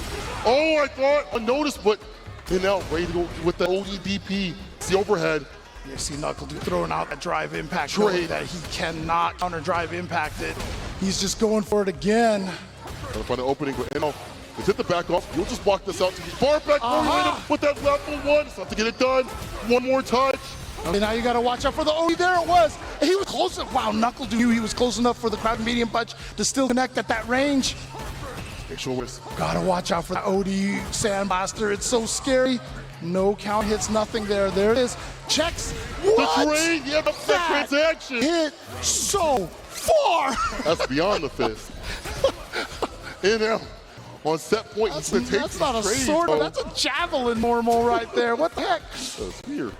Oh, I thought unnoticed, but NL ready to go with the OEDP. It's the overhead. You see Knuckle throwing out that drive impact trade that he cannot counter drive impact it. He's just going for it again. Trying to find an opening, but NL. Let's hit the back off. You'll just block this out to get far back with that level 1. It's not to get it done. One more touch. Okay, now you got to watch out for the OE. There it was. He was close. Wow, Knuckle knew he was close enough for the crowd medium punch to still connect at that range. Got to watch out for the OD Sandblaster. It's so scary. No count hits, nothing there. There it is. Checks. What? The trade, yeah, that transaction. Hit so far. That's beyond the fist. NL. On set point, that's not a sword, that's a javelin normal right there. What the heck? That's weird.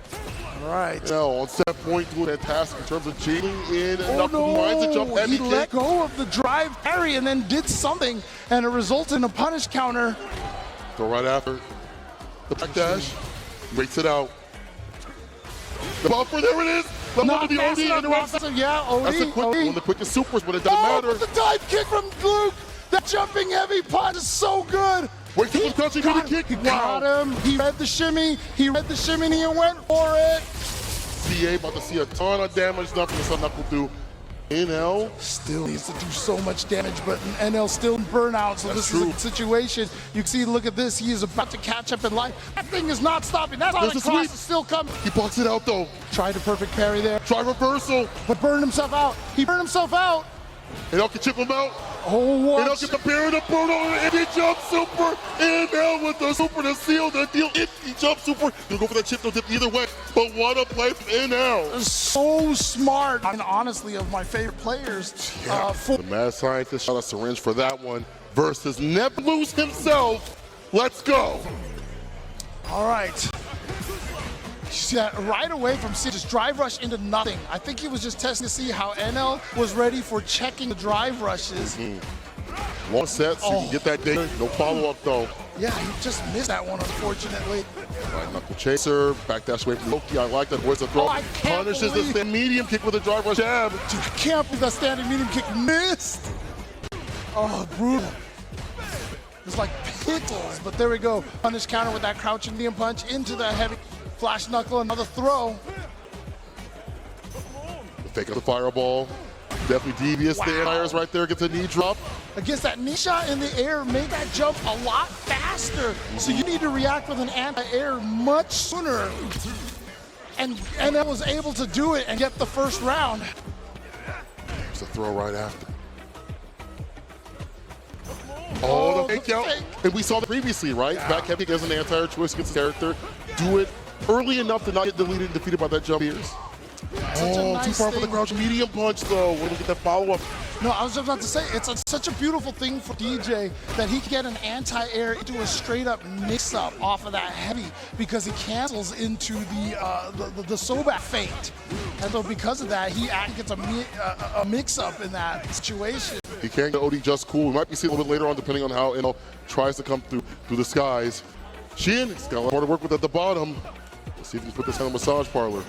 All right. Now, on set point, doing fantastic in terms of jailing in. Knuckle finds a jump heavy he kick. let go of the drive parry and then did something, and it resulted in a punish counter. Go right after. The back dash. Breaks it out. The buffer, there it is. Not the OD interrupts. Yeah, OD. That's a quick one of the quickest supers, but it doesn't matter. But the dive kick from Luke. That jumping heavy punch is so good. Wait, he got kick. He got him. He read the shimmy. He went for it. CA about to see a ton of damage done from this Knuckle do. NL still needs to do so much damage, but NL still in burnout, so this is a situation. You can see, look at this. He is about to catch up in life. That thing is not stopping. That other cross is still coming. He blocks it out, though. Tried a perfect parry there. Try reversal. But burned himself out. He burned himself out. NL can chip him out. Oh, what? NL can prepare the brutal and he jump super. NL with the super to seal the deal. If he jump super, he'll go for that chip, no dip either way. But what a play from NL. So smart. And honestly, of my favorite players. The mad scientist shot a syringe for that one versus Never Lose himself. Let's go. All right. See that right away from C, just drive rush into nothing. I think he was just testing to see how NL was ready for checking the drive rushes. Long sets, you can get that data. No follow-up, though. Yeah, he just missed that one, unfortunately. Right, knuckle chaser, backdash away from Loki. I like that. Where's the throw? Punishes the stand medium kick with a drive rush jab. Dude, I can't believe that standing medium kick missed. Oh, brutal. It's like pickles, but there we go. Punish counter with that crouching medium punch into the heavy flash knuckle, another throw. Fake up the fireball. Definitely devious there. Fires right there, gets a knee drop. Against that knee shot in the air, made that jump a lot faster. So you need to react with an anti-air much sooner. And NL was able to do it and get the first round. It's a throw right after. Oh, the fake out. And we saw that previously, right? Yeah. Back heavy as an anti-air choice against the character. Do it early enough to not get deleted and defeated by that jump ears. Too far for the crouch medium punch, though. We're gonna get that follow-up. No, I was just about to say, it's such a beautiful thing for DJ that he can get an anti-air into a straight-up mix-up off of that heavy because he cancels into the Sobak feint. And so because of that, he actually gets a mix-up in that situation. He can get OD just cool. We might be seeing a little bit later on, depending on how NL tries to come through the skies. Shin's got a lot more to work with at the bottom. Let's see if he can put this in a massage parlor.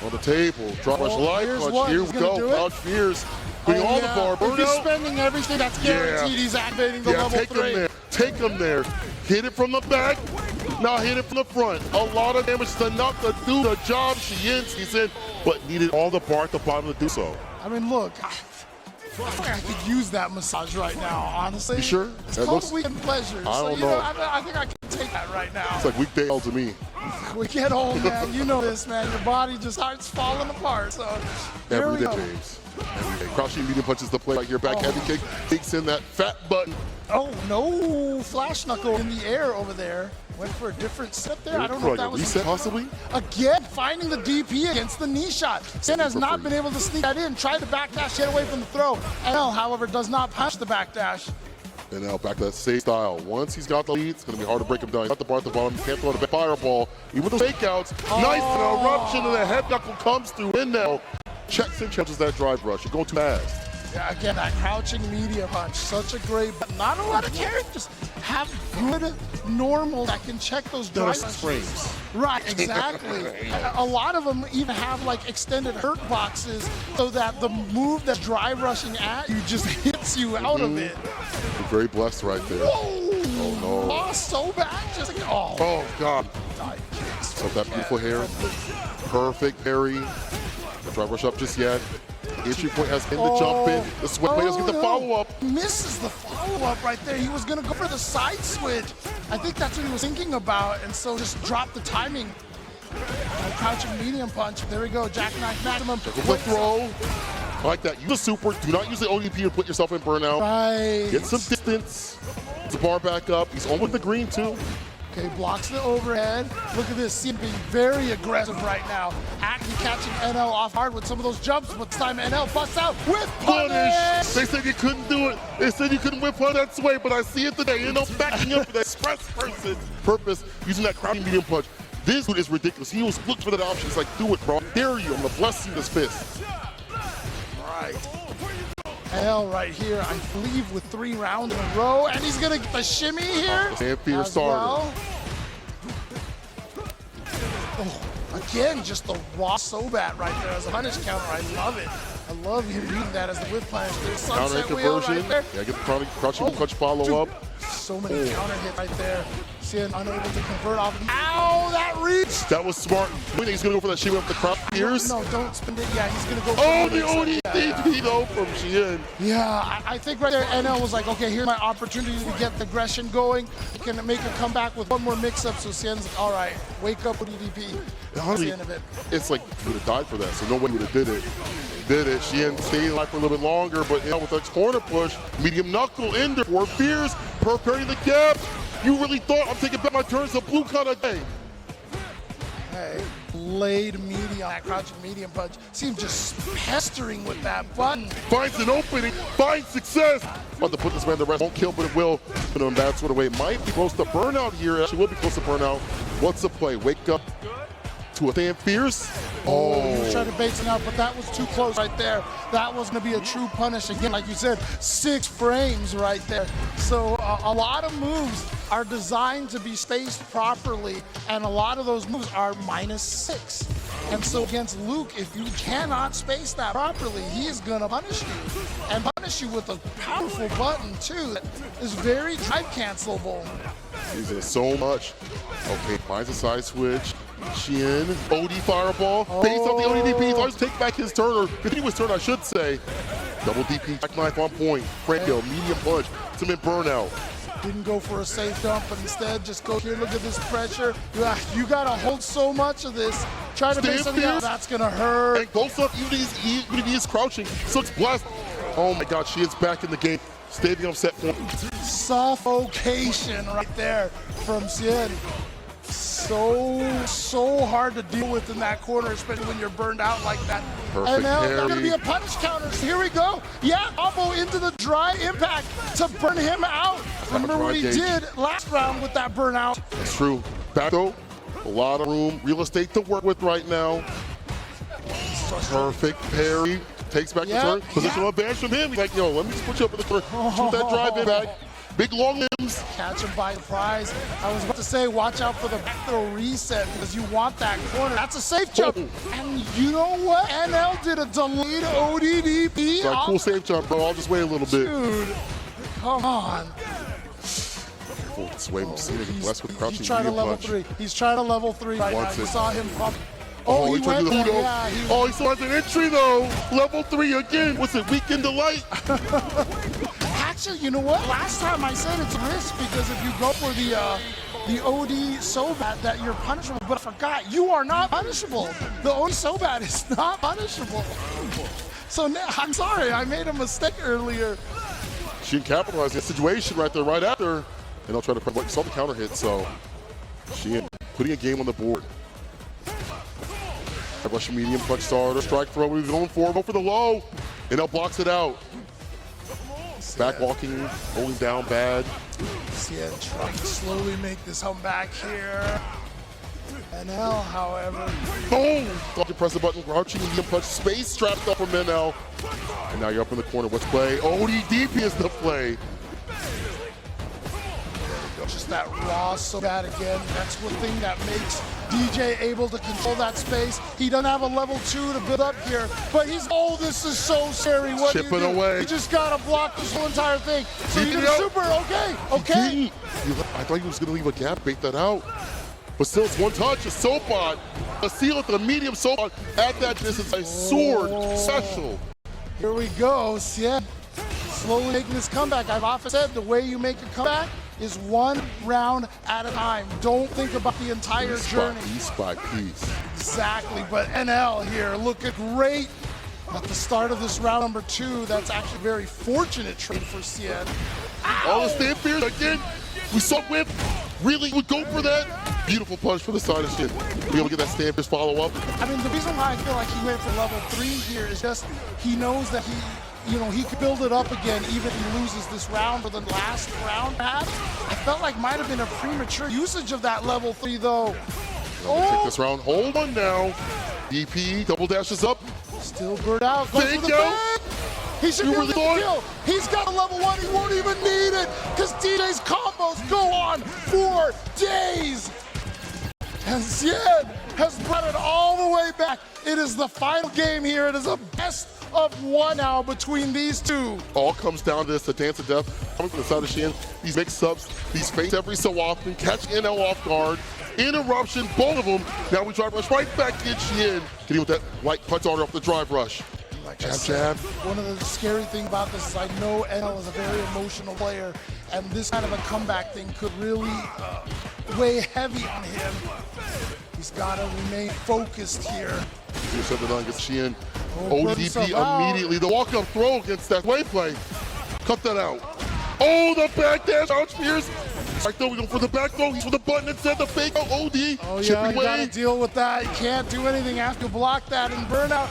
On the table, drop rush light punch. Here we go. Couch fears. Putting all the bar. If he's spending everything, that's guaranteed. He's activating the level 3. Take him there. Take him there. Hit it from the back. Now hit it from the front. A lot of damage to not to do the job she's in, but needed all the bar at the bottom to do so. I mean, look. I think I could use that massage right now, honestly. You sure? It's called Weekend Pleasures. I don't know. I think I can take that right now. It's like weekday to me. We get old, man. You know this, man. Your body just starts falling apart. So here we go. James. Every day. Crouching medium punches the play right here. Back heavy kick. Takes in that fat button. Oh, no flash knuckle in the air over there. Went for a different step there. I don't know if that was reset possibly. Again, finding the DP against the knee shot. Sin has not been able to sneak that in. Tried the backdash, get away from the throw. NL, however, does not punch the backdash. And now back to that same style. Once he's got the lead, it's going to be hard to break him down. He's got the bar at the bottom. He can't throw the fireball. Even with the fakeouts. Nice eruption, and the head knuckle comes through in now. Checks and catches that drive rush. You're going too fast. Yeah, again, that crouching media punch, such a great, but not a lot of characters have good normal that can check those dry frames. Right, exactly. A lot of them even have like extended hurt boxes so that the move that's dry rushing at you just hits you out of it. You're very blessed right there. Whoa! Oh no. Oh, so bad. Just like, oh. Oh God. Dive kicks. So that beautiful hair. Perfect parry. The drive rush up just yet. Entry point has been the jump in. The sweat players get the follow-up. Misses the follow-up right there. He was going to go for the side switch. I think that's what he was thinking about, and so just dropped the timing. Crouching medium punch. There we go. Jackknife maximum. Quick throw. I like that. Use a super. Do not use the ODP to put yourself in burnout. Right. Get some distance. The bar back up. He's on with the green too. Okay, blocks the overhead. Look at this, being very aggressive right now. Actually catching NL off hard with some of those jumps, but this time NL busts out with punish. They said you couldn't do it. They said you couldn't whip on that sway, but I see it today. You know, backing up for the express purpose using that crouching medium punch. This dude is ridiculous. He was looking for that option. He's like, do it, bro. I dare you. I'm gonna bless you this fist. Right. NL right here, I believe, with 3 rounds in a row, and he's gonna get the shimmy here. And fear starter. Well. Oh, again, just the raw Sobat right there as a punish counter. I love it. I love him using that as the whip punish. There's Counter sunset wheel conversion. right there. Yeah, get the crouching punch follow up. So many counter hits right there. Sin unable to convert off. Ow, that reach! That was smart. You think he's gonna go for that shimmy up the crowd ears? No, don't spend it. Yeah, he's gonna go for Oh, the ODP though from Xian. Yeah, I think right there NL was like, okay, here's my opportunity to get the aggression going. I can make a comeback with one more mix-up, so Xian's like, all right, wake up with EDP. That's the end of it. It's like he would have died for that, so nobody would have did it. Did it. Xian stayed alive for a little bit longer, but you know, with that corner push, medium knuckle in there, 4 fears, preparing the gap. You really thought I'm taking back my turns to blue color day. Hey, blade medium, that crouching medium punch. See him just pestering with that button. Finds an opening, finds success. About to put this man to rest. Won't kill, but it will. Put him in bad sort of way. Might be close to burnout here. Actually, will be close to burnout. What's the play? Wake up to a stand fierce. Oh, he was trying to bait it out, but that was too close right there. That was going to be a true punish. Again, like you said, 6 frames right there. So a lot of moves are designed to be spaced properly, and a lot of those moves are -6. And so against Luke, if you cannot space that properly, he is going to punish you. And punish you with a powerful button, too, that is very drive cancelable. Using it so much. Okay, finds a side switch. Xian, OD fireball, based on the ODDP, always take back his turn, or continue his turn, I should say. Double DP, jackknife on point, Franco, medium punch, some in burnout. Didn't go for a safe dump, but instead just go here, look at this pressure. You gotta hold so much of this. Try to make something out, that's gonna hurt. And close up, even if he is crouching, Sook's blessed. Oh my God, Xian's back in the game. Staying on set point. Suffocation right there from Xian. So hard to deal with in that corner, especially when you're burned out like that. Perfect and now parry. there's gonna be a punish counter. So here we go. Yeah, combo into the dry impact to burn him out. Remember what he did last round with that burnout. That's true. Back though, a lot of room, real estate to work with right now. Perfect parry. Takes back the turn. Positional advantage from him. He's like, yo, let me just put you up in the corner. Shoot that drive in back. Big long limbs. Catch him by surprise. I was about to say, watch out for the back throw reset because you want that corner. That's a safe jump. And you know what? NL did a delayed ODDP. Like, cool safe jump, bro. I'll just wait a little bit. Dude, come on. Careful. Sway Messina get blessed with crouching. He's trying to level 3. He's trying to level 3 right now. You saw him pump. Oh, he went there. Yeah, oh, he still has an entry though. Level 3 again. What's it? Weekend Delight. Actually, you know what? Last time I said it's a risk because if you go for the OD so bad that you're punishable, but I forgot you are not punishable. The OD so bad is not punishable. So now, I'm sorry, I made a mistake earlier. She can capitalize the situation right there, right after, and they'll try to put. You saw the counter hit, so she putting a game on the board. Russian medium punch starter, strike throw. He's going for. Go for the low, and they'll blocks it out. Back walking, holding down bad. Yeah, trying to slowly make this home back here. NL, however. Boom! Thought to press the button, crouching, medium punch, space trapped up from NL. And now you're up in the corner. What's play? ODDP is the play. Just that raw so bad again. That's one thing that makes DJ able to control that space. He doesn't have a level 2 to build up here, but he's, oh, this is so scary. What do you Chipping do? away. You just gotta block this whole entire thing. So you get a super, okay. I thought he was gonna leave a gap, bait that out. But still, it's one touch, a Soapbot. A seal at the medium Soapbot at that distance, a sword special. Here we go, Sien slowly making this comeback. I've often said the way you make a comeback is one round at a time. Don't think about the entire journey. Piece by piece. Exactly, but NL here looking great at the start of this round number 2. That's actually a very fortunate trade for Sien. All the stand fears again. We saw Whip really would go for that. Beautiful punch for the side of Shin. Be able to get that stand fist follow up. I mean, the reason why I feel like he went for level 3 here is just he knows that he could build it up again even if he loses this round or the last round. I felt like might have been a premature usage of that level 3 though. Take this round. Hold on now. DP double dashes up. Still bird out. Goes for the bang. He should really get the kill. He's got a level 1. He won't even need it because DJ's combos go on for days. And Sien has brought it all the way back. It is the final game here. It is a best of 1 now between these two. All comes down to this, a dance of death. Coming from the side of Shin, these mix-ups, these fakes every so often, catch NL off guard, interruption, both of them. Now we drive rush right back at Shin. Getting with that light punch order off the drive rush. Jab. One of the scary things about this is I know NL is a very emotional player, and this kind of a comeback thing could really weigh heavy on him. He's got to remain focused here. Here's something on against Shin. ODDP immediately. The walk-up throw against that way play. Cut that out. Oh, the back dash. Out Spears. Right there, we go for the back throw. He's for the button instead the fake. OD. Oh, yeah, chipping you away. got to deal with that. You can't do anything after block that and burnout.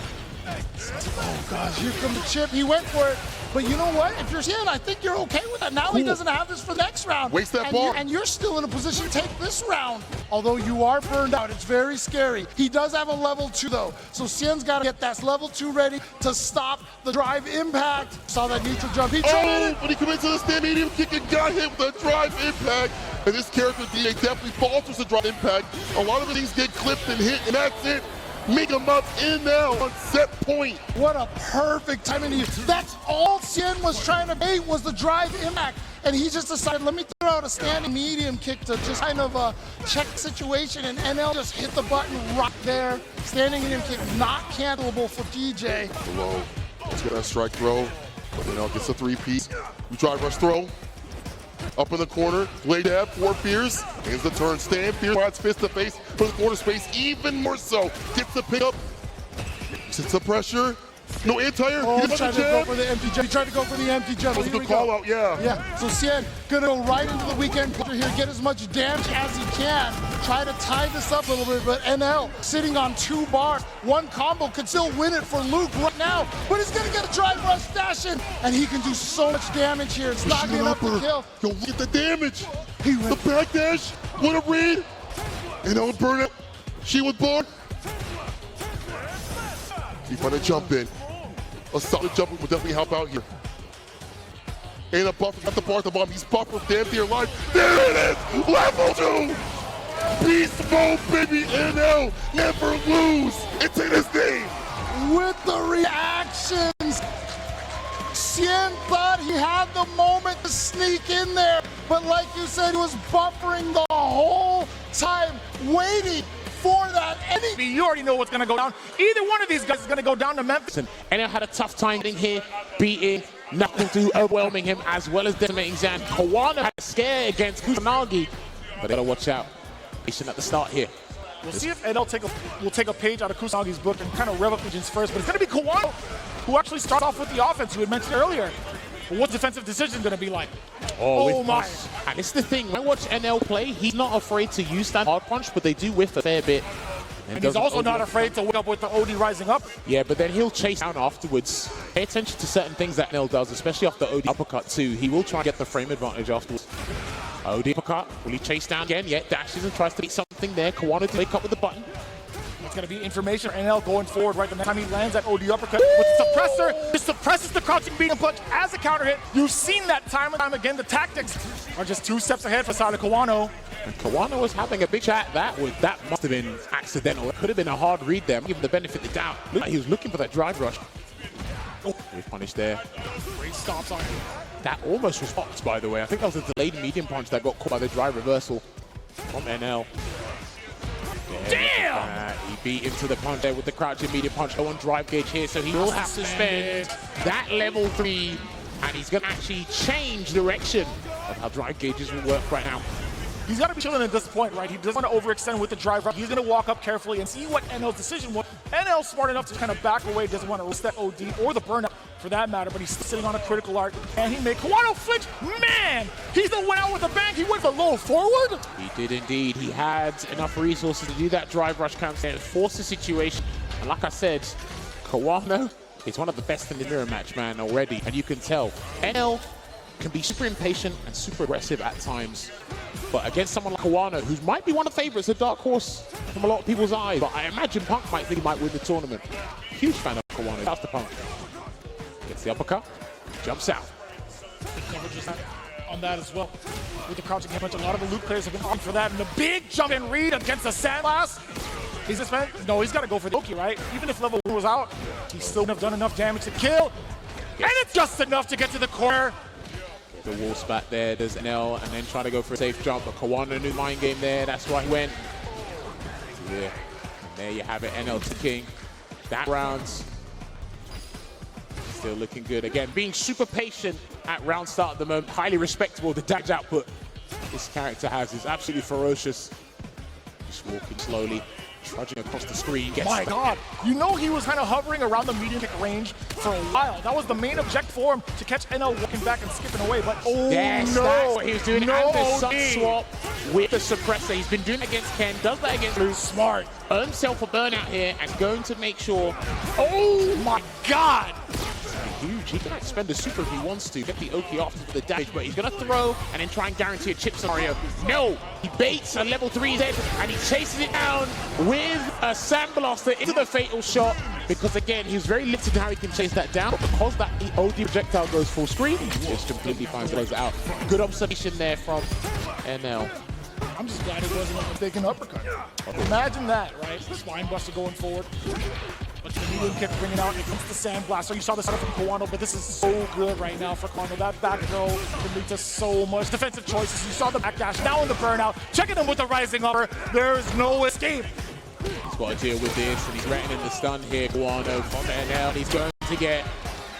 Oh, gosh, here comes the chip. He went for it. But you know what? If you're Sien, I think you're okay with that. Now he doesn't have this for the next round. Waste that ball. And you're still in a position to take this round. Although you are burned out, it's very scary. He does have a level 2 though. So Sien's got to get that level 2 ready to stop the drive impact. Saw that neutral jump. He tried it. But he commits to the stand medium kick and got hit with a drive impact. And this character, DA, definitely falters the drive impact. A lot of things get clipped and hit, and that's it. Make him up in now on set point. What a perfect timing to use. That's all Sien was trying to bait was the drive impact. And he just decided, let me throw out a standing medium kick to just kind of check the situation. And NL just hit the button right there. Standing medium kick not cancelable for DJ. Below. Let's get that strike throw. But NL gets a 3-piece. We drive rush throw. Up in the corner, blade jab, 4 Fears, hands the turn, stand, Fears, rides fist to face for the corner space, even more so. Gets the pickup, sits the pressure, no anti-air, he tried to go for the empty jump. He tried to go for the empty jump. That was a good call out, yeah. Yeah, so Sien gonna go right into the weekend here, get as much damage as he can, try to tie this up a little bit, but NL sitting on 2 bars. One combo could still win it for Luke right now, but he's gonna get a drive rush dash in, and he can do so much damage here. It's not enough to kill. Yo, look at the damage. The back dash, what a read. NL burn it. She was born. Keep on the jump in. A solid jump would definitely help out here. And a buffer got the bar at the bottom. He's buffered damn near live. There it is! Level 2! Beast mode, baby! NL never lose! It's in his name! With the reactions, Sien thought he had the moment to sneak in there, but like you said, he was buffering the whole time, waiting for that. You already know what's going to go down. Either one of these guys is going to go down to Memphis. And NL had a tough time getting here, beating Knuckle2, overwhelming him, as well as decimating Zan. Kawana had a scare against Kusanagi, but they gotta watch out. Patient at the start here. We'll see if NL will take a page out of Kusanagi's book and kind of rev up Legion's first, but it's going to be Kawana who actually starts off with the offense you had mentioned earlier. But what's defensive decision going to be like? Oh my. And it's the thing, when I watch NL play, he's not afraid to use that hard punch, but they do whiff a fair bit. And he's also not afraid to wake up with the OD rising up. Yeah, but then he'll chase down afterwards. Pay attention to certain things that NL does, especially off the OD uppercut too. He will try and get the frame advantage afterwards. OD uppercut. Will he chase down again? Yeah, dashes and tries to beat something there. Kawano to wake up with the button. It's going to be information. NL going forward right the next time he lands that OD uppercut with the suppressor. It suppresses the crouching beat and punch as a counter hit. You've seen that time and time again. The tactics are just 2 steps ahead for side of Kawano. And Kawano was having a big chat. That must have been accidental. It could have been a hard read there. Give him the benefit of the doubt. Looked like he was looking for that drive rush. Oh, he's punished there. Great stops on him. That almost was boxed, by the way. I think that was a delayed medium punch that got caught by the drive reversal from NL. Damn! He beat into the punch there with the crouching medium punch. No one drive gauge here, so he will have to spend that level 3, and he's going to actually change direction of how drive gauges will work right now. He's got to be chilling at this point, right? He doesn't want to overextend with the drive. He's going to walk up carefully and see what NL's decision was. NL's smart enough to kind of back away, doesn't want to risk that OD or the burnout for that matter, but he's sitting on a critical art. And he made Kawano flinch. Man, he's the one out with the bank. He went for low forward. He did indeed. He had enough resources to do that drive rush counter and force the situation. And like I said, Kawano is one of the best in the mirror match, man, already. And you can tell. NL can be super impatient and super aggressive at times. But against someone like Kawano, who might be one of the favorites, a dark horse from a lot of people's eyes, but I imagine Punk might think he might win the tournament. Huge fan of Kawano. That's the Punk. Gets the uppercut, jumps out. Coverage on that as well. With the crouching punch, a lot of the Luke players have been on for that. And the big jump and read against the Sandblast. He's this man? No, he's got to go for the Oki, right? Even if level 1 was out, he still wouldn't have done enough damage to kill. And it's just enough to get to the corner. The wall spat there, there's NL, and then trying to go for a safe jump, but Kawano knew mind game there, that's why he went. Yeah, and there you have it, NL to King. That round's still looking good. Again, being super patient at round start at the moment, highly respectable. The damage output this character has is absolutely ferocious. Just walking slowly, trudging across the screen. My God, you know he was kind of hovering around the medium kick range for a while. That was the main objective for him, to catch NL walking back and skipping away, but oh yes, no. That's what he was doing. No, and the sun swap with the suppressor. He's been doing it against Ken, does that against Blue. Smart. Earned himself a burnout here and going to make sure. Oh my God. Huge. He can spend the super if he wants to, get the Oki off for the damage, but he's going to throw and then try and guarantee a chip scenario. No, he baits a level 3 Z and he chases it down with a Sandblaster into the fatal shot, because again, he's very limited in how he can chase that down, but because that OD projectile goes full screen, he just completely finds it out. Good observation there from NL. I'm just glad it wasn't a mistaken uppercut. Imagine that, right? Spinebuster going forward. But the medium kick bringing out against the Sandblaster. You saw the setup from Kawano, but this is so good right now for Kawano. That back throw can lead to so much defensive choices. You saw the backdash, now in the burnout. Checking him with the rising upper. There's no escape. He's got to deal with this, and he's rattling the stun here. Kawano from NL. He's going to get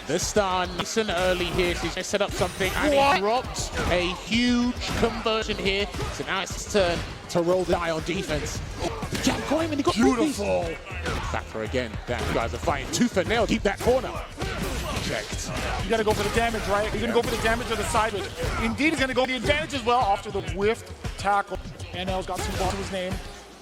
the stun nice and early here. So he's going to set up something, and he drops a huge conversion here. So now it's his turn to roll the die on defense. Jab got him, and he got beautiful. Back for again. Damn, you guys are fighting tooth and nail. Keep that corner. Checked. You gotta go for the damage, right? You're gonna go for the damage or the side switch. Indeed, he's gonna go for the advantage as well after the whiffed tackle. NL's got 2 balls to his name.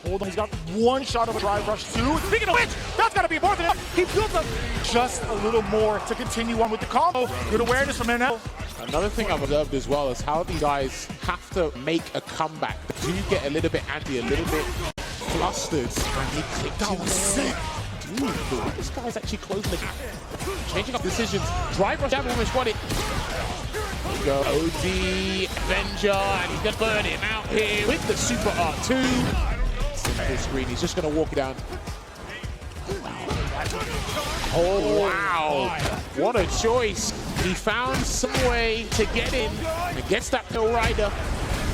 Hold on, he's got 1 shot of a drive rush 2. Speaking of which, that's gotta be more than enough. He builds up just a little more to continue on with the combo. Good awareness from NL. Another thing I've observed as well is how these guys have to make a comeback. They do get a little bit antsy, a little bit flustered. And he clicked. That was sick. Dude, this guy's actually closing the gap. Changing up decisions. Drive rush, Devil almost won it. Here we go. OD, Avenger, and he's gonna burn him out here with the Super R2. Simple screen, he's just gonna walk it down. Oh, wow. What a choice. He found some way to get in and gets that Pill Rider.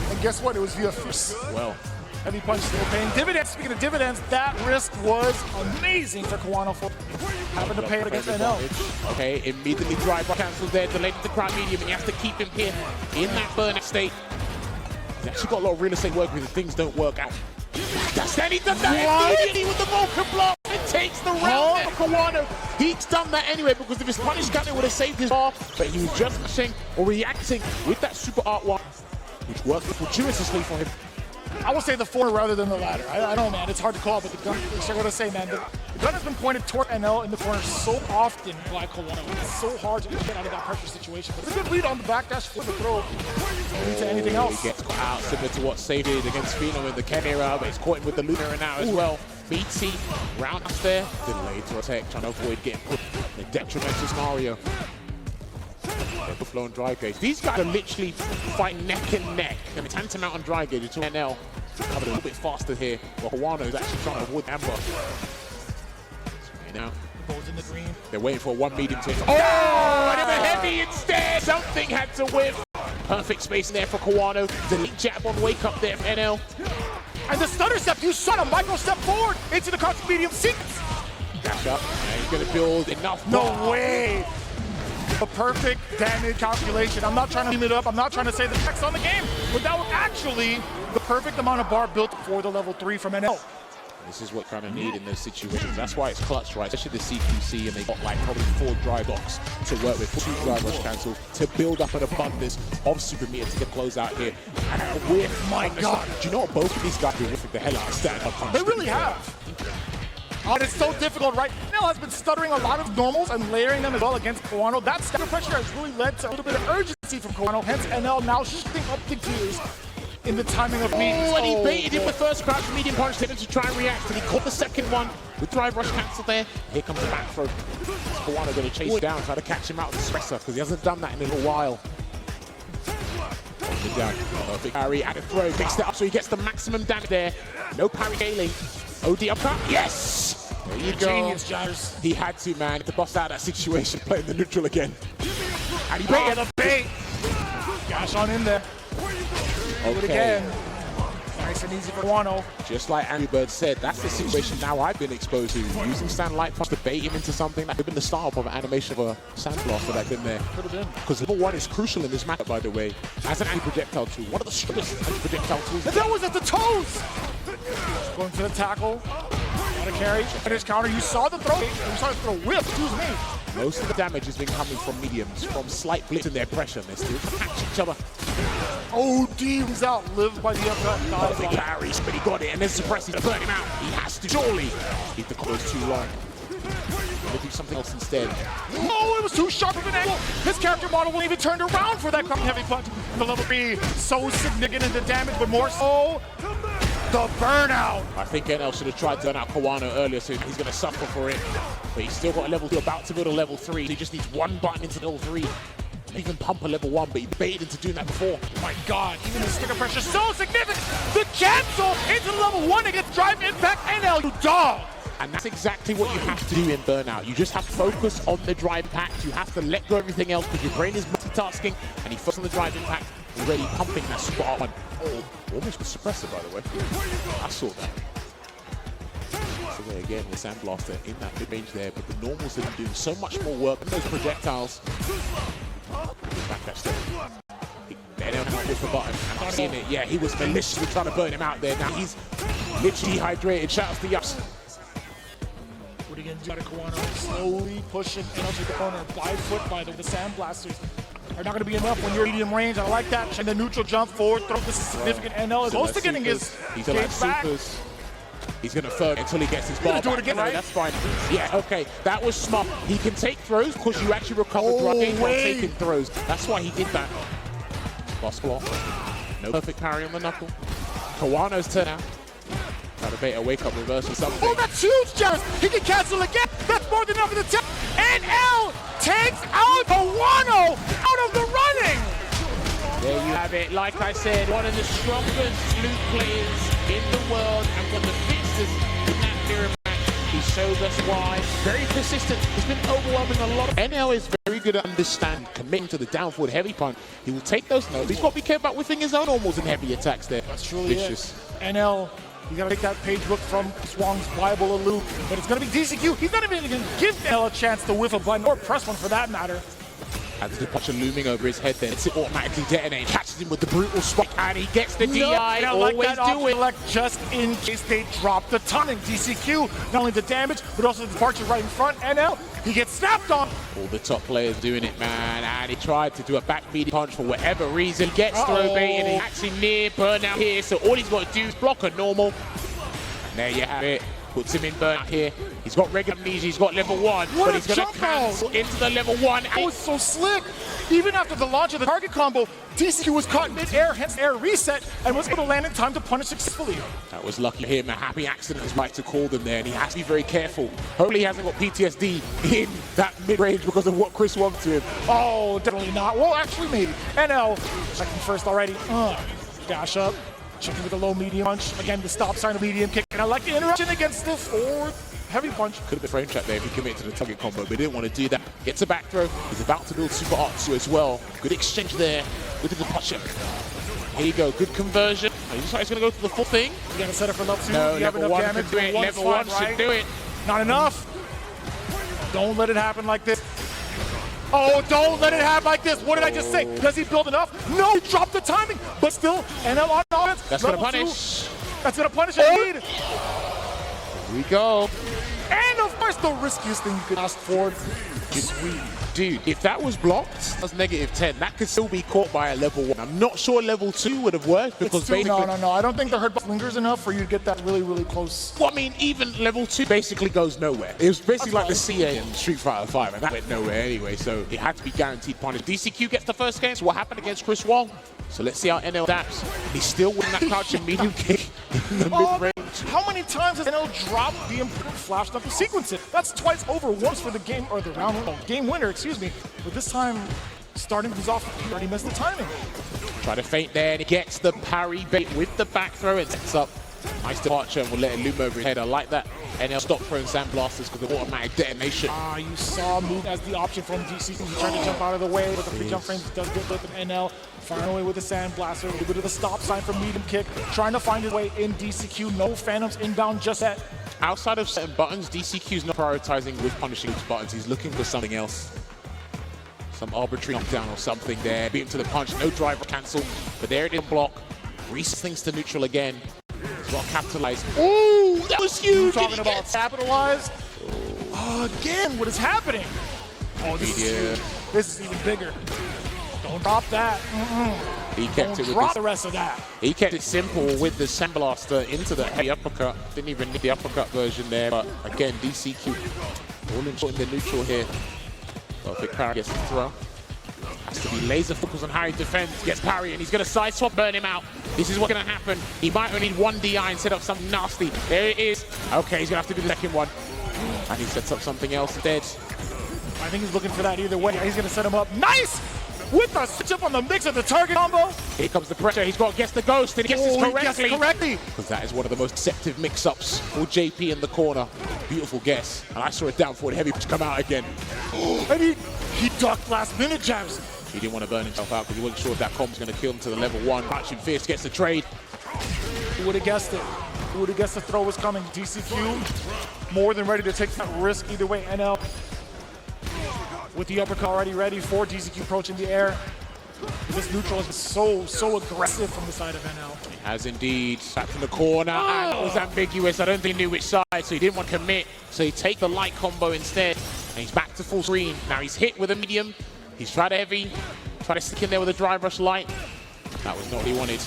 And guess what? It was via fist. Well, heavy punch still paying dividends. Speaking of dividends, that risk was amazing for Kawano for having to pay it against NL. Okay, immediately drive cancels there, delayed the crowd medium, and you have to keep him here in that burnout state. He's actually got a lot of real estate work with if things don't work out. Then he does that immediately with the Vulcan block and takes the round for Kawano. He's done that anyway because if his punish counter would have saved his bar, but he was just pushing or reacting with that super art one, which worked fortuitously for him. I will say the former rather than the latter. I don't know, man. It's hard to call, but the gun, I gotta say, man, the gun has been pointed toward NL in the corner so often by Kawano. It's so hard to get out of that pressure situation. But it's a good lead on the backdash for the throw. To anything else. He gets caught out, similar to what Save did against Fino in the Ken era, but he's caught him with the Luna now as well. BT, round us there, delayed to attack, trying to avoid getting put in a detrimental scenario. Overflow and Dry Gauge. These guys are literally fighting neck and neck. I mean, tantamount on Dry Gauge. It's NL covered a little bit faster here, while Kawano is actually trying to avoid Amber. Now, in the green. They're waiting for one medium to. Oh, and it's a heavy instead. Something had to whiff. Perfect space in there for Kawano. The lead jab on wake up there for NL. And the stutter step, you saw a micro step forward into the crouch medium sequence. Dash up, and he's going to build enough. No way. A perfect damage calculation. I'm not trying to beam it up. I'm not trying to say the text on the game, but that was actually the perfect amount of bar built for the level 3 from NL. This is what kind of need in those situations. That's why it's clutch, right? Especially the CQC, and they got like probably 4 dry blocks to work with, 2 dry rush cancels to build up an abundance of super meter to get close out here. And a whiff, my God. Do you know what both of these guys do with the hell out of stand up? They really have. And it's so difficult, right? NL has been stuttering a lot of normals and layering them as well against Kawano. That stutter pressure has really led to a little bit of urgency from Kawano. Hence NL now shifting up the gears in the timing of meetings. Oh, and he baited him the first crouch medium punch, hit him to try and react, and he caught the second one with drive rush cancel there. Here comes the back throw. Kawano going to chase down, try to catch him out with the suppressor, because he hasn't done that in a little while. Down. Perfect parry and a throw, mixed it up so he gets the maximum damage there. No parry scaling. OD upcut, yes! There you go. Genius, Jars. He had to, man, to bust out that situation, playing the neutral again. And he baited the bait. Gash on in there. Do it again. Nice and easy for Kawano. Just like Angry Bird said, that's the situation now I've been exposed to. Using Sand Light Punch to bait him into something that could have been the start of an animation of a Sand Blaster that been there. Could have been. Because level 1 is crucial in this matchup, by the way, as an anti-projectile tool. One of the strongest anti-projectile tools. And that was at the toes! Going for the tackle. Got a carry. Finish counter. You saw the throw. You saw the throw whip. Excuse me. Most of the damage has been coming from mediums, from slight blips in their pressure. They still catch each other. OD was outlived by the uppercut. Perfect parries, but he got it, and then suppressing to burn him out. He has to, surely. If the close too long. Gonna do something else instead. Oh, it was too sharp of an angle. His character model will even turn around for that heavy punch. The level 3, so significant in the damage, but more so, the burnout. I think NL should have tried to burn out Kawano earlier, so he's going to suffer for it. But he's still got a level 2, about to build a level 3. He just needs one button into level 3. Even pump a level 1, but he baited into doing that before. My God, even the sticker pressure so significant. The cancel into level 1 against drive impact NL, you dog. And that's exactly what you have to do in Burnout. You just have to focus on the drive impact. You have to let go of everything else because your brain is multitasking, and he focuses on the drive impact, already pumping that spot on. Oh, almost the suppressor, by the way. I saw that. So there again, the Sand Blaster in that mid-range there, but the normals have been doing so much more work than those projectiles. Back that step. NL cannot push the button, and I've seen it. Yeah, he was maliciously trying to burn him out there. Now he's literally dehydrated. Shout out to Yups. What are you going to do to Kawano? Slowly pushing NL to the corner. 5 foot by the Sand Blasters are not going to be enough when you're medium range. I like that. And the neutral jump forward throw. This is significant. NL is also getting his gauge back. He's going to throw until he gets his bar do it again, right? That's fine. Yeah, okay. That was smart. He can take throws because you actually recover drive gain while taking throws. That's why he did that. Boss block. No perfect parry on the knuckle. Kawano's turn out. Try to bait a wake-up reverse or something. Oh, that's huge, Jarvis! He can cancel again! That's more than enough for the tip! NL takes out Kawano out of the running! There you have it. Like I said, one of the strongest loot players in the world and one of the fastest in that mirror match. He shows us why. Very persistent. He's been overwhelming a lot. NL is very good at understanding, committing to the down-forward heavy punch. He will take those notes. He's got to be careful about whiffing his own normals and heavy attacks there. That's truly vicious. NL, you got to take that page book from Swang's Bible of loop, but it's going to be DCQ. He's not even going to give NL a chance to whiff a button or press one for that matter. Has the departure looming over his head, then it automatically detonates, catches him with the brutal spike, and he gets the DI. I Always like that do it. select just in case they drop the timing. DCQ, not only the damage, but also the departure right in front. NL, he gets snapped on. All the top players doing it, man, and he tried to do a back meaty punch for whatever reason. Gets throw bait, and he's actually near burnout here, so all he's got to do is block a normal. And there you have it. Puts him in burnout here. He's got regular amnesia, he's got level 1, but he's going to cancel into the level 1. That was so slick. Even after the launch of the target combo, DCQ was caught mid-air, hence air reset, and was able to land in time to punish successfully. That was lucky for him. A happy accident is right to call them there, and he has to be very careful. Hopefully he hasn't got PTSD in that mid-range because of what Chris wants to him. Oh, definitely not. Well, actually, maybe. NL, checking first already. Dash up. Checking with the low medium punch. Again, the stop sign of medium kick. And I like the interaction against the forward heavy punch. Could have been frame trap there if he committed to the target combo, but he didn't want to do that. Gets a back throw. He's about to build super Atsu as well. Good exchange there with the departure. Here you go. Good conversion. He looks like he's going to go for the full thing. You got to set up for level 2. No, you have level enough 1 damage. should do it. Level 1 should do it. Not enough. Don't let it happen like this. Oh, don't let it happen like this. What did I just say? Does he build enough? No, he dropped the timing. But still, NL on offense. That's going to punish. That's going to punish indeed. Here we go. And of course, the riskiest thing you could ask for. Sweet. Dude, if that was blocked, that's -10. That could still be caught by a level 1. I'm not sure level 2 would have worked because basically... No. I don't think the hurt lingers enough for you to get that really, really close. Well, I mean, even level 2 basically goes nowhere. It was basically like the CA in Street Fighter 5, and that went nowhere anyway, so it had to be guaranteed punish. DCQ gets the first game, so what happened against Chris Wong? So let's see how NL adapts. He's still winning that crouch and medium kick in the mid-range. How many times has NL dropped the important flash knuckle sequence? That's twice over, once for the game, or the game winner, excuse me. But this time, starting things off, he already missed the timing. Try to feint there, and he gets the parry bait with the back throw and sets up. Nice departure, and we'll let it loom over his head. I like that. NL stop throwing sandblasters because of automatic detonation. You saw move as the option from DCQ. He tried to jump out of the way, but the free jump frames does get lit with NL. Firing away with the sandblaster, a little bit of the stop sign from medium kick. Trying to find his way in DCQ. No phantoms inbound just yet. Outside of certain buttons, DCQ's not prioritizing with punishing these buttons. He's looking for something else. Some arbitrary knockdown or something there. Beat him to the punch, no driver cancel. But there it is, block. Resets things to neutral again. He's got to capitalize. Ooh, that was huge! Talking about capitalize. Again, what is happening? Oh, this is even bigger. Don't drop that. He kept it with drop the rest of that. He kept it simple with the sandblaster into the heavy uppercut. Didn't even need the uppercut version there. But again, DCQ all in the neutral here. Perfect parry, gets the throw. Has to be laser focused on how he defends. Gets parry, and he's going to side swap, burn him out. This is what's going to happen. He might only need one DI and set up something nasty. There it is. Okay, he's going to have to do the second one. And he sets up something else instead. I think he's looking for that either way. He's going to set him up. Nice! With the switch up on the mix of the target combo. Here comes the pressure. He's got to guess the ghost, and he guesses correctly. Because that is one of the most deceptive mix-ups for JP in the corner. Beautiful guess. And I saw it down forward heavy to come out again. And he ducked last minute jabs. He didn't want to burn himself out because he wasn't sure if that combo was going to kill him to the level 1. Crouching Fierce gets the trade. Who would have guessed it? Who would have guessed the throw was coming? DCQ more than ready to take that risk either way. NL with the uppercut already ready for DCQ approaching the air. This neutral has been so aggressive from the side of NL. He has indeed. Back in the corner, and it was ambiguous. I don't think he knew which side, so he didn't want to commit. So he take the light combo instead, and he's back to full screen. Now he's hit with a medium. He's tried heavy, tried to stick in there with a drive rush light. That was not what he wanted.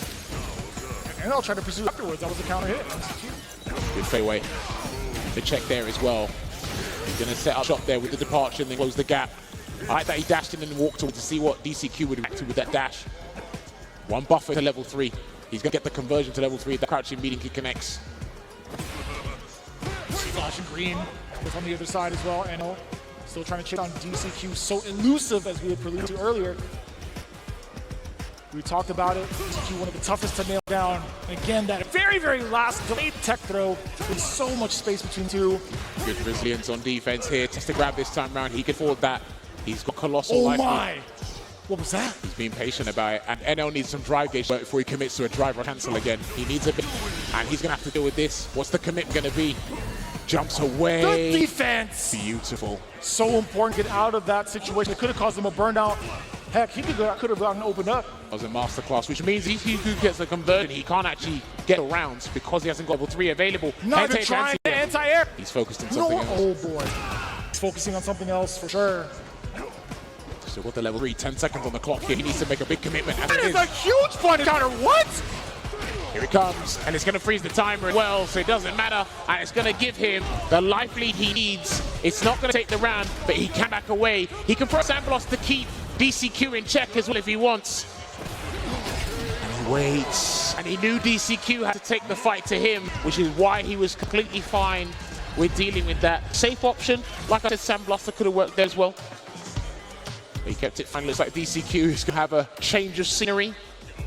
And NL tried to pursue afterwards. That was a counter hit. Good fadeaway. The check there as well. He's going to set up shop there with the departure and then close the gap. I like that he dashed in and walked to see what DCQ would react to with that dash. One buffer to level 3. He's going to get the conversion to level 3. The crouching meeting kick connects. Flashing green was on the other side as well. NL still trying to chase on DCQ. So elusive as we had alluded to earlier. We talked about it. DCQ, one of the toughest to nail down. And again, that very, very last delayed tech throw. There's so much space between two. Good resilience on defense here. Just to grab this time round. He can afford that. He's got colossal life. Oh my! What was that? He's being patient about it. And NL needs some drive gauge before he commits to a drive or cancel again. He needs a bit. And he's going to have to deal with this. What's the commit going to be? Jumps away. Good defense. Beautiful. So important to get out of that situation. It could have caused him a burnout. Heck, he could have gotten opened up. That was a masterclass, which means DCQ gets a conversion. He can't actually get around because he hasn't got level 3 available. Not even trying anti-air. He's focused on something else. Oh boy. He's focusing on something else for sure. So what the level 3, 10 seconds on the clock here. He needs to make a big commitment. That is a huge punish counter. What? Here it comes, and it's going to freeze the timer as well, so it doesn't matter. And it's going to give him the life lead he needs. It's not going to take the round, but he can back away. He can throw Sandblast to keep DCQ in check as well if he wants. And he waits. And he knew DCQ had to take the fight to him, which is why he was completely fine with dealing with that. Safe option, like I said, Sandblaster could have worked there as well. But he kept it fine. Looks like DCQ is going to have a change of scenery,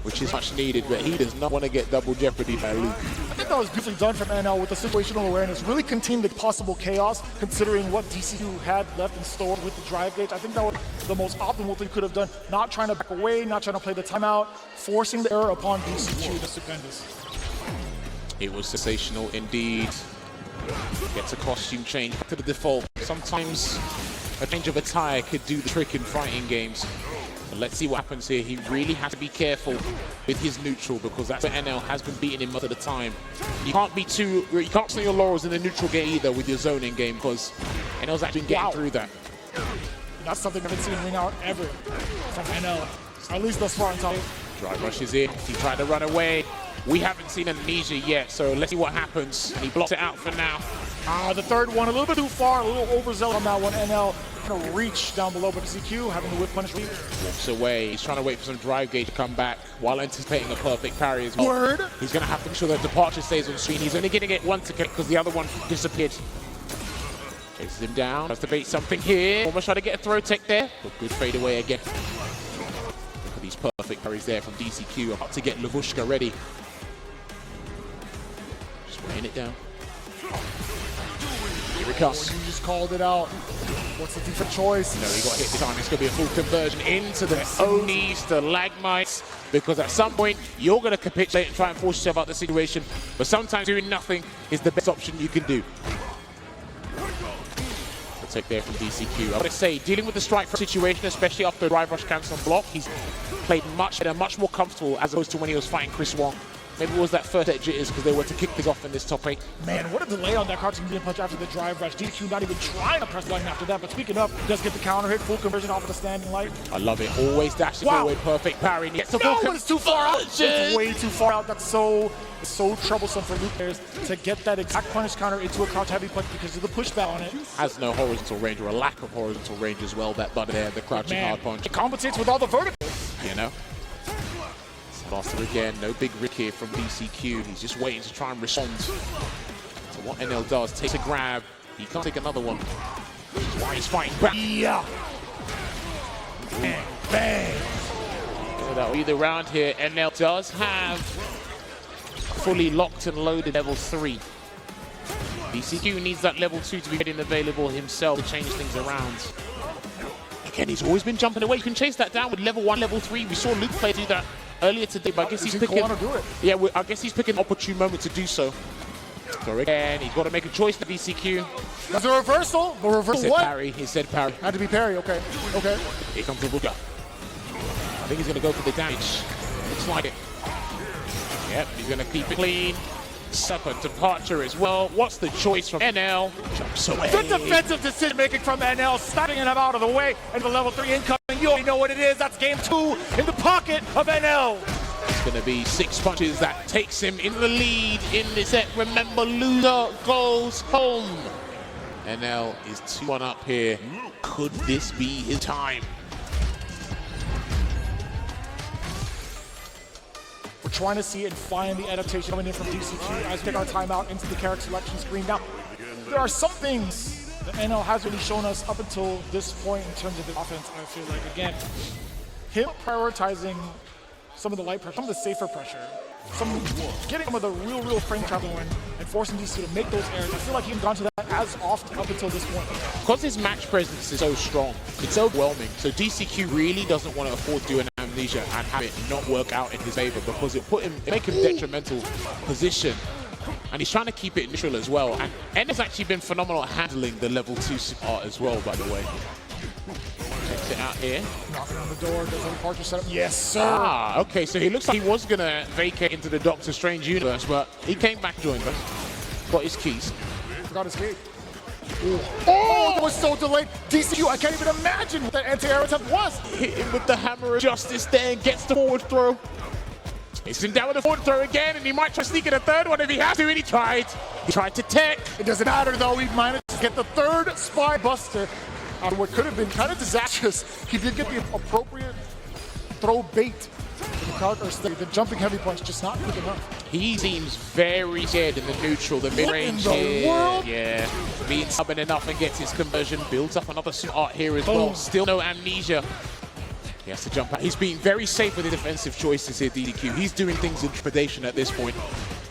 which is much needed, but he does not want to get double jeopardy by Luke. I think that was beautifully done from NL with the situational awareness, really contained the possible chaos, considering what DCQ had left in store with the drive gauge. I think that was the most optimal thing he could have done, not trying to back away, not trying to play the timeout, forcing the error upon DCQ. That's stupendous. It was sensational indeed. Gets a costume change to the default. Sometimes a change of attire could do the trick in fighting games. But let's see what happens here. He really has to be careful with his neutral because that's where NL has been beating him most of the time. You can't sling your laurels in the neutral game either with your zoning game because NL's actually been getting through that. That's something I haven't seen ring out ever from NL, at least thus far in time. Drive rush is in. He tried to run away. We haven't seen amnesia yet, so let's see what happens. He blocks it out for now. The third one, a little bit too far, a little overzealous on that one. NL kind of reach down below, but DCQ having the whip punish. Walks away. He's trying to wait for some drive gauge to come back while anticipating a perfect parry as well. Word. He's going to have to make sure that departure stays on screen. He's only getting it once again because the other one disappeared. Chases him down. Tries to bait something here. Almost trying to get a throw tech there, but good fade away again. Look at these perfect parries there from DCQ. About to get Lavushka ready. Just weighing it down. Here it comes. You just called it out. What's the different choice? No, he got hit this time. It's going to be a full conversion into the Onis, the Lagmites, because at some point you're going to capitulate and try and force yourself out of the situation. But sometimes doing nothing is the best option you can do. The take there from DCQ. I would say, dealing with the strike situation, especially after the drive rush cancel and block, he's played much better, much more comfortable as opposed to when he was fighting Chris Wong. Maybe it was that first set jitters because they were to kick this off in this top 8. Man, what a delay on that crouching being punch after the drive rush. DQ not even trying to press the button after that, but speaking of, does get the counter hit, full conversion off of the standing light. I love it. Always dashing forward, perfect parry. And gets the full it's too far out. It's way too far out. That's so troublesome for Luke players to get that exact punish counter into a crouch heavy punch because of the pushback on it. Has no horizontal range or a lack of horizontal range as well, that button there, the crouching hard punch. It compensates with all the vertical. You know? Blaster again, no big rick here from DCQ. He's just waiting to try and respond to what NL does. Takes a grab. He can't take another one. That's why he's fighting back. Yeah. Bang, bang. So that'll be the round here. NL does have fully locked and loaded level 3. DCQ needs that level 2 to be ready and available himself to change things around. Again, he's always been jumping away. You can chase that down with level 1, level 3. We saw Luke play do that earlier today, but I guess he's picking. Yeah, I guess he's picking an opportune moment to do so. So again, he's got to make a choice for DCQ. That's a reversal. The reversal. He said parry. He said parry. Had to be parry. Okay. Okay. Here comes the Ruga. I think he's going to go for the damage. Looks like it. Yep, he's going to keep it clean. Second departure as well. What's the choice from NL? Jumps away. Good defensive decision making from NL, stopping him out of the way, and the level 3 incoming. You already know what it is. That's game 2 in the pocket of NL. It's going to be 6 punches that takes him in the lead in this set. Remember, loser goes home. NL is 2-1 up here. Could this be his time? We're trying to see and find the adaptation coming in from DCQ as we take our timeout into the character selection screen. Now, there are some things that NL has really shown us up until this point in terms of the offense. I feel like, again, him prioritizing some of the light pressure, some of the safer pressure, getting some of the real frame travel in and forcing DC to make those errors. I feel like he hasn't gone to that as often up until this point. Because his match presence is so strong, it's overwhelming. So DCQ really doesn't want to afford to do an amnesia and have it not work out in his favor because it make him detrimental position And he's trying to keep it neutral as well. And En's actually been phenomenal at handling the level 2 support as well, by the way. Checks it out here. Knocking on the door, does a partial setup. Yes, sir. Ah, okay, so he looks like he was going to vacate into the Doctor Strange universe, but he came back, joined us, got his keys. Forgot his gate. Oh, that was so delayed. DCQ, I can't even imagine what that anti-air attempt was. Hit him with the hammer of justice there and gets the forward throw. It's him down with the forward throw again, and he might try to sneak in a third one if he has to, and he tried. He tried to tech. It doesn't matter, though. He managed to get the third spy buster out of what could have been kind of disastrous. He did get the appropriate throw bait. The jumping heavy punch just not quick enough. He seems very scared in the neutral, the mid-range here. World? Yeah, being stubborn enough and gets his conversion. Builds up another art here as well. Still no amnesia. He has to jump out. He's being very safe with the defensive choices here, DDQ. He's doing things in predation at this point.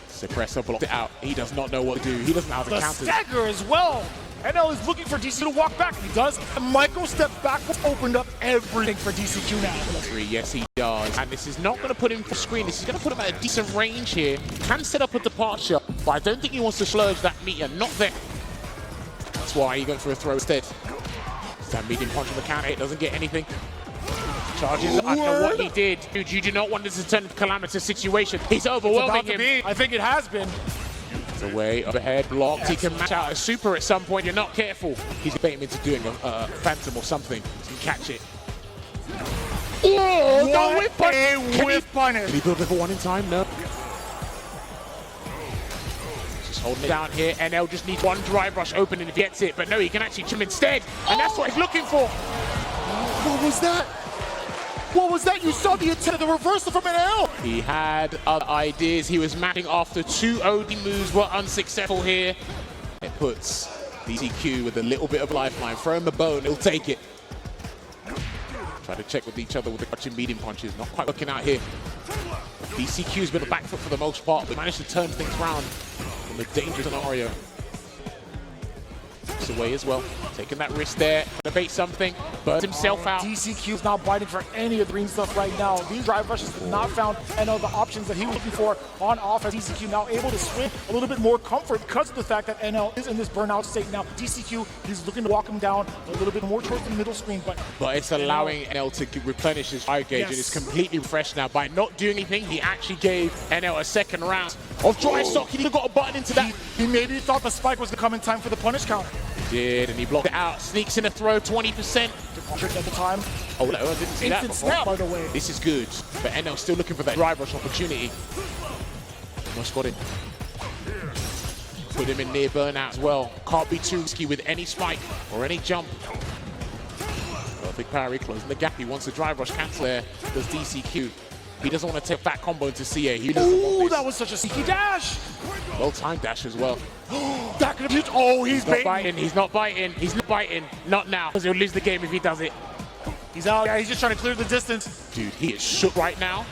Suppressor blocked it out. He does not know what to do. He doesn't know how to counter. The stagger as well. NL is looking for DC to walk back. He does. A micro step backwards opened up everything for DCQ now. Yes, he does. And this is not going to put him for screen. This is going to put him at a decent range here. Can set up a departure, but I don't think he wants to slurge that meter. Not there. That's why he went for a throw instead. That medium punch on the counter hit doesn't get anything. Charges. I don't know what he did. Dude, you do not want this to turn into a calamitous situation. He's overwhelming him. I think it has been. Away, overhead, blocked. He can match out a super at some point. You're not careful. He's baiting him into doing a phantom or something. He can catch it. Oh, no whip punish. Did he build level 1 in time? No. Just holding it down here. NL just needs one drive rush opening if he gets it. But no, he can actually chim instead. And that's what he's looking for. What was that? What was that? You saw the intent of the reversal from NL. He had other ideas. He was matching after 2 OD moves were unsuccessful here. It puts DCQ with a little bit of lifeline. Throw him a bone, he'll take it. Try to check with each other with the clutching medium punches. Not quite working out here. DCQ's been a back foot for the most part, but managed to turn things around from a dangerous scenario. Away as well, taking that risk there, gonna bait something, burns himself out. DCQ is not biting for any of the green stuff right now. These drive rushes have not found any of the options that he was looking for on offense. DCQ now able to swing a little bit more comfort because of the fact that NL is in this burnout state now. DCQ, he's looking to walk him down a little bit more towards the middle screen, but it's allowing NL to replenish his fire gauge, and it's completely refreshed now. By not doing anything, he actually gave NL a second round of dry stock. He got a button into that. He maybe thought the spike was gonna come in time for the punish counter. Did, and he blocked it out. Sneaks in a throw, 20%. At the time. Oh no, I didn't see that before. Snap, by the way. This is good, but NL still looking for that drive rush opportunity. Almost got it. Put him in near burnout as well. Can't be too risky with any spike or any jump. Perfect parry, closing the gap. He wants a drive rush cancel there. Does DCQ. He doesn't want to take that combo into CA. He doesn't want this. That was such a sneaky dash. Well-timed dash as well. That could have been. Oh, he's not biting. He's not biting. He's not biting. Not now, because he'll lose the game if he does it. He's out. Yeah, he's just trying to clear the distance. Dude, he is shook right now.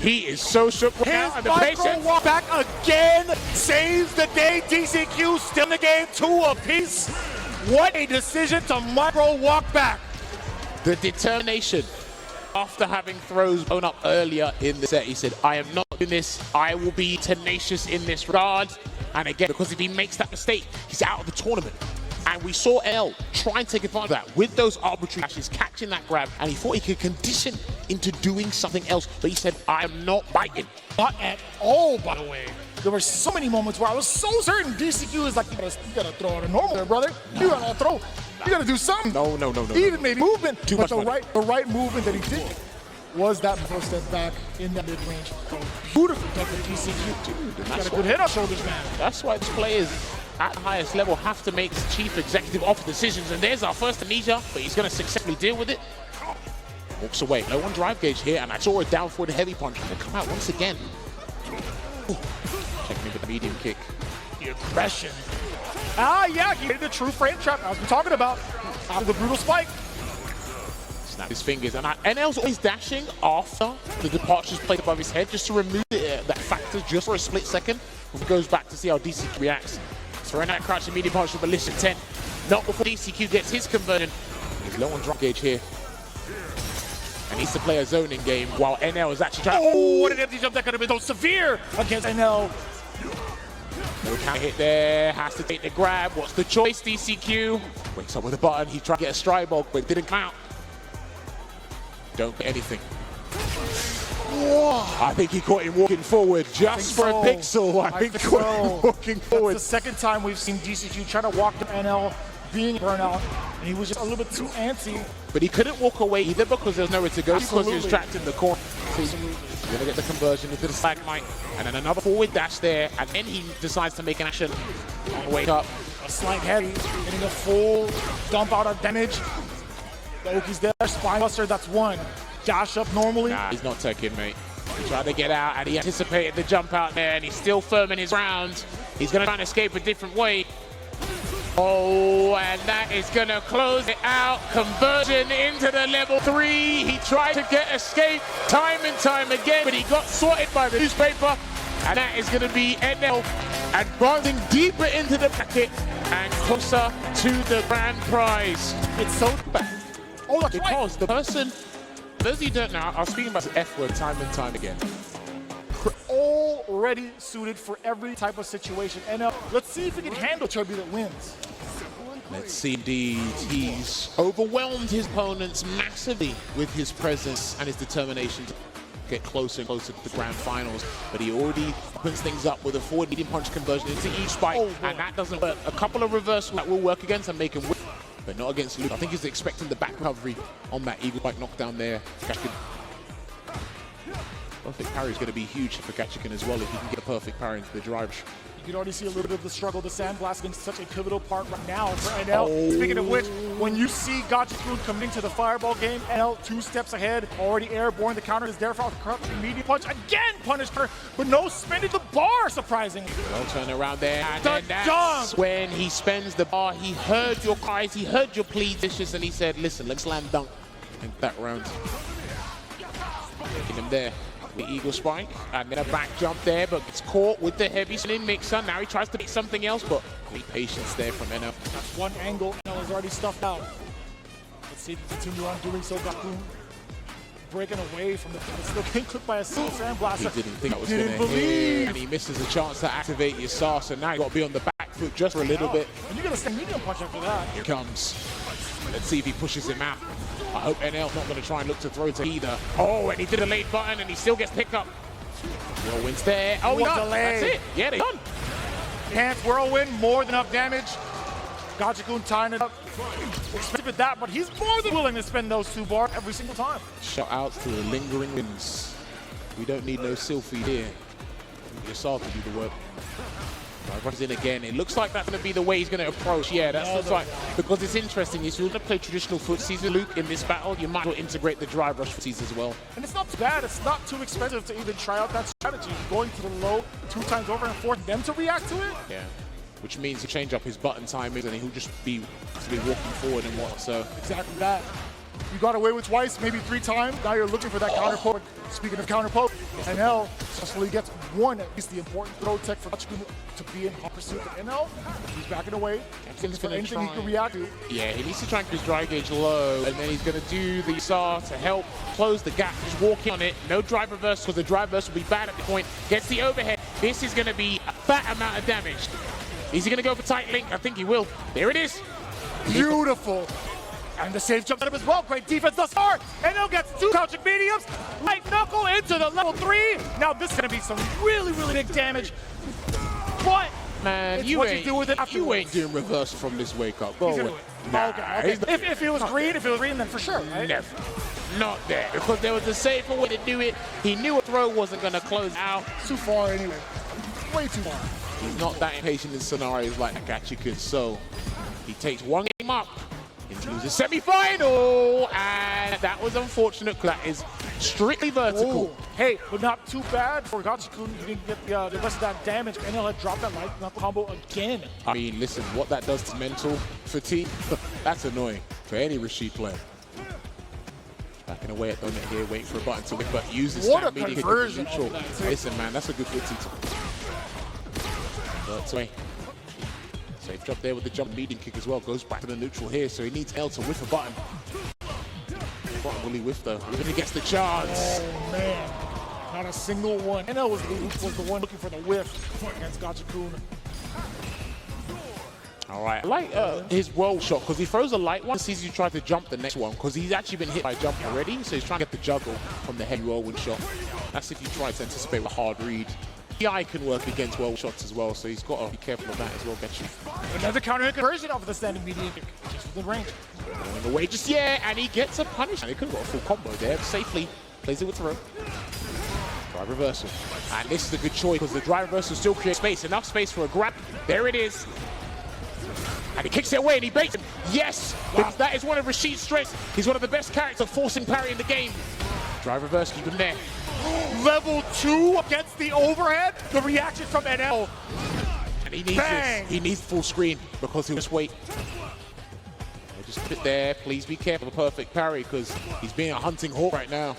He is so shook right now. His micro walk back again saves the day. DCQ still in the game, 2 apiece. What a decision to micro walk back. The determination. After having throws blown up earlier in the set, he said, I am not doing this. I will be tenacious in this regard. And again, because if he makes that mistake, he's out of the tournament. And we saw L try and take advantage of that with those arbitrary dashes, catching that grab, and he thought he could condition into doing something else. But he said, I am not biting. Not at all, by the way. There were so many moments where I was so certain DCQ is like, you gotta throw out a normal there, brother. You gotta throw. You gotta do something. No. Even maybe movement. Too much money. The right movement that he did was that first step back in that mid-range. Beautiful done for DCQ. Dude, got a good head on shoulders, man. That's why these players at the highest level have to make chief executive officer decisions. And there's our first amnesia, but he's gonna successfully deal with it. Walks away. No one drive gauge here, and I saw a down forward heavy punch. Gonna come out once again. Checking in with the medium kick. The aggression. Yeah, he made the true frame trap I was talking about after the brutal spike. Snap his fingers, and NL's always dashing after the departure's played above his head just to remove that factor just for a split second. He goes back to see how DCQ reacts. Throwing that crouching medium punch with Malicious 10. Not before DCQ gets his conversion. He's low on drop gauge here. And needs to play a zoning game while NL is actually trying. Oh, what an empty jump that could have been so severe against NL. No counter hit there, has to take the grab. What's the choice, DCQ? Wakes up with a button, he tried to get a stride bulk, but it didn't come out. Don't get anything. Whoa. I think he caught him walking forward just for a pixel. I think he caught him walking forward. That's the second time we've seen DCQ try to walk to NL being burnout, and he was just a little bit too antsy. But he couldn't walk away either because there's nowhere to go, because he was trapped in the corner. He's going to get the conversion into the Stalagmite, and then another forward dash there, and then he decides to make an action on the way up. A slight heavy, getting a full dump out of damage. The Oki's there, Spinebuster, that's one. Dash up normally. Nah, he's not taking, mate. He tried to get out, and he anticipated the jump out there, and he's still firm in his round. He's going to try and escape a different way. Oh, and that is going to close it out. Conversion into the level 3. He tried to get escape time and time again, but he got swatted by the newspaper. And that is going to be NL advancing deeper into the bracket and closer to the grand prize. It's so bad. Oh, that's right. Because the person, those of you who don't know, I was speaking about the F word time and time again. Already suited for every type of situation. And let's see if he can handle turbulent winds. Let's see, indeed. He's overwhelmed his opponents massively with his presence and his determination to get closer and closer to the grand finals. But he already opens things up with a forward medium punch conversion into each spike, and that doesn't work. A couple of reversals that will work against and make him win, but not against Luke. I think he's expecting the back recovery on that eagle spike knockdown there. Perfect parry is going to be huge for Gachikin as well if he can get a perfect parry into the drive. You can already see a little bit of the struggle. The Sandblast against such a pivotal part right now for NL. Speaking of which, when you see Gachikun coming into the fireball game, NL 2 steps ahead, already airborne. The counter is there for the medium punch. Again, punished her, but no spending the bar, surprisingly. Well, turn around there, and then that's when he spends the bar. He heard your cries, he heard your pleas, Vicious, and he said, listen, let's slam dunk. And that round. Taking him there. The eagle spike, and then a back jump there, but gets caught with the heavy spinning mixer. Now he tries to make something else, but great patience there from NL. That's one angle NL is already stuffed out. Let's see if he continue on doing so. Gakun breaking away from the still getting clipped by a single Sandblaster. He didn't think that was going to hit, and he misses a chance to activate your SAR, so now you got to be on the back foot just for a little bit. And you're going to stand medium punch after that. Here comes. Let's see if he pushes him out. I hope NL's not going to try and look to throw to either. Oh, and he did a late button, and he still gets picked up. Whirlwind's there. Oh, that's it. Yeah, they're done. Can't whirlwind, more than enough damage. Gachikun tying it up. Expensive at that, but he's more than willing to spend those 2 bars every single time. Shout out to the lingering winds. We don't need no Sylphie here. Yourself to do the work. Runs in again. It looks like that's going to be the way he's going to approach. Yeah, that's looks like, because it's interesting. If you're going to play traditional footsies with Luke in this battle, you might as well integrate the drive rush footsies as well. And it's not too bad. It's not too expensive to even try out that strategy. Going to the low 2 times over and force them to react to it. Yeah, which means he'll change up his button timings and he'll just be walking forward and what. So exactly that. You got away with twice, maybe 3 times. Now you're looking for that counter poke. Speaking of counter poke, NL successfully gets one, at least the important throw tech for Gachikun to be in hot pursuit of NL. He's backing away. Looking for anything he can react to. Yeah, he needs to try and keep his drive gauge low, and then he's going to do the SAR to help close the gap. Just walk in on it. No drive reverse, because the drive reverse will be bad at the point. Gets the overhead. This is going to be a fat amount of damage. Is he going to go for tight link? I think he will. There it is. Beautiful. And the safe jump up as well. Great defense thus far. NL gets 2 crouching mediums. Light knuckle into the level 3. Now this is going to be some really, really big damage. But man, you ain't doing reversal from this wake up. Go away. Nah, okay. If it was green, then for sure, right? Never. Not there. Because there was a safer way to do it. He knew a throw wasn't going to close out. Too far anyway. Way too far. He's not that impatient in scenarios like Gachikun, so he takes one game up. Into the semi-final, and that was unfortunate because that is strictly vertical. Ooh. Hey, but not too bad for Gachikun. He didn't get the rest of that damage. NL had dropped that light knuckle combo again. I mean, listen, what that does to mental fatigue, that's annoying for any Rashid player. Backing away at the net here, waiting for a button to win, but uses what a media conversion neutral. Listen, man, that's a good footsie. But away. Safe drop there with the jump medium kick as well. Goes back to the neutral here, so he needs L to whiff a button. Button will he whiff though? Even he gets the chance. Oh man, not a single one. NL was the one looking for the whiff against Gachikun. All right, I like his world shot because he throws a light one, sees you try to jump the next one because he's actually been hit by a jump already, so he's trying to get the juggle from the heavy whirlwind shot. That's if you try to anticipate a hard read. DI can work against whirlwind shots as well, so he's got to be careful of that as well, Gachi. Another counter conversion off of the standing medium kick. Just within range. Going away just yet, and he gets a punish. And he could have got a full combo there, safely. Plays it with throw. Drive reversal. And this is a good choice because the drive reversal still creates space. Enough space for a grab. There it is. And he kicks it away and he baits him. Yes! Wow. That is one of Rashid's strengths. He's one of the best characters forcing parry in the game. Drive reverse, keep him there. Level 2 against the overhead. The reaction from NL. And he needs this. He needs full screen because he'll just wait. Just put it there. Please be careful of the perfect parry because he's being a hunting hawk right now.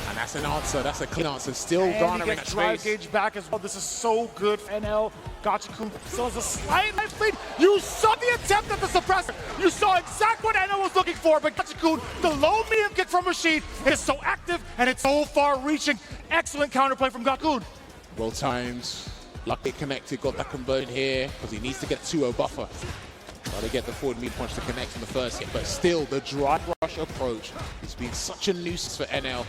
And that's an answer. That's a clean answer. Still garnering that drive space. gauge back as well. This is so good for NL. Gachi-kun still has a slight knife lead. You saw the attempt at the suppressor. You saw exactly what NL was looking for, but Gachi-kun, the low medium kick from Rashid, is so active and it's so far reaching. Excellent counterplay from Gachi-kun. Well times. Lucky connected. Got that conversion here because he needs to get 2-0 buffer. Try to get the forward mid punch to connect in the first hit, but still the drive rush approach has been such a nuisance for NL.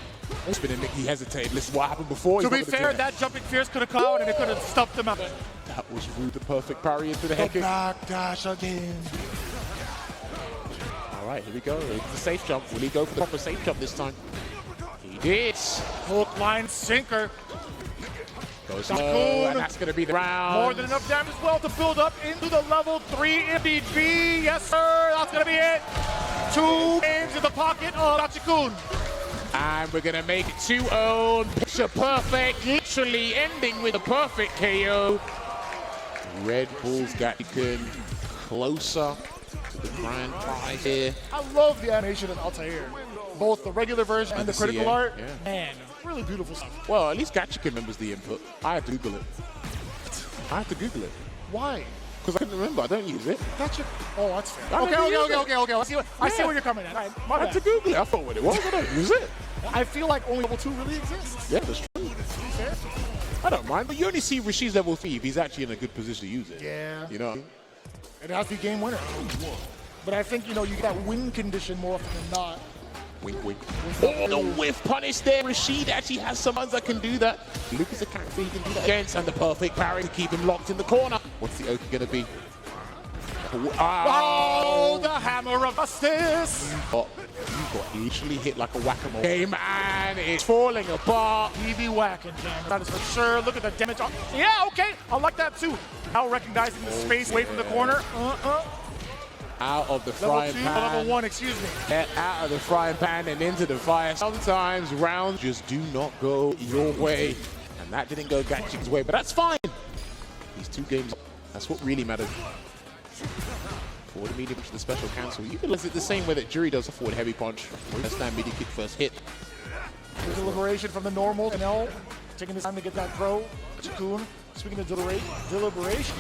It's been a Mickey hesitated. Listen, what happened before? To be fair, that jumping fierce could have come out and it could have stuffed him out. That was rude. The perfect parry into the head kick. Backdash again. All right, here we go. It's the safe jump. Will he go for the proper safe jump this time? He did. Hook, line, sinker. Goes low, and that's going to be the round. More than enough damage as well to build up into the level 3 MVP. Yes, sir. That's going to be it. 2 games in the pocket of Gachi-kun. And we're going to make it 2-0. Picture perfect. Literally ending with a perfect KO. Red Bull's Gachi-kun closer to the grand prize here. I love the animation of Altair. Both the regular version and the critical art. Yeah. Man, really beautiful stuff. Well, at least Gachi-kun remembers the input. I had to Google it. Why? Because I couldn't remember. I don't use it. Gotcha. Oh, that's fair. I Okay. I see where you're coming at. Right, I had to Google it. I thought what it was. I don't use it. I feel like only level 2 really exists. Yeah, that's true. Fair. I don't mind, but you only see Rashid's level 3 if he's actually in a good position to use it. Yeah. You know? It has to be game winner. But I think, you know, you get that win condition more often than not. Wink, wink. Oh, the whiff punish there. Rashid actually has some ones that can do that. Lucas a character he can do that against, and the perfect parry to keep him locked in the corner. What's the Oki going to be? Oh, the hammer of justice! You got literally hit like a whack-a-mole game, and it's falling apart. He whacking, Jam. That is for sure. Look at the damage. Yeah, okay. I like that too. Now recognizing the space away from the corner. Out of the frying pan. Level 1, excuse me. Get out of the frying pan and into the fire. Sometimes rounds just do not go your way. And that didn't go Gachi's way, but that's fine. These 2 games, that's what really matters. Forward medium punch, the special cancel. You can use it the same way that Jury does a forward heavy punch. Stand medium kick first hit. There's a liberation from the normal. NL taking his time to get that throw. Gachi-kun, speaking of deliberation,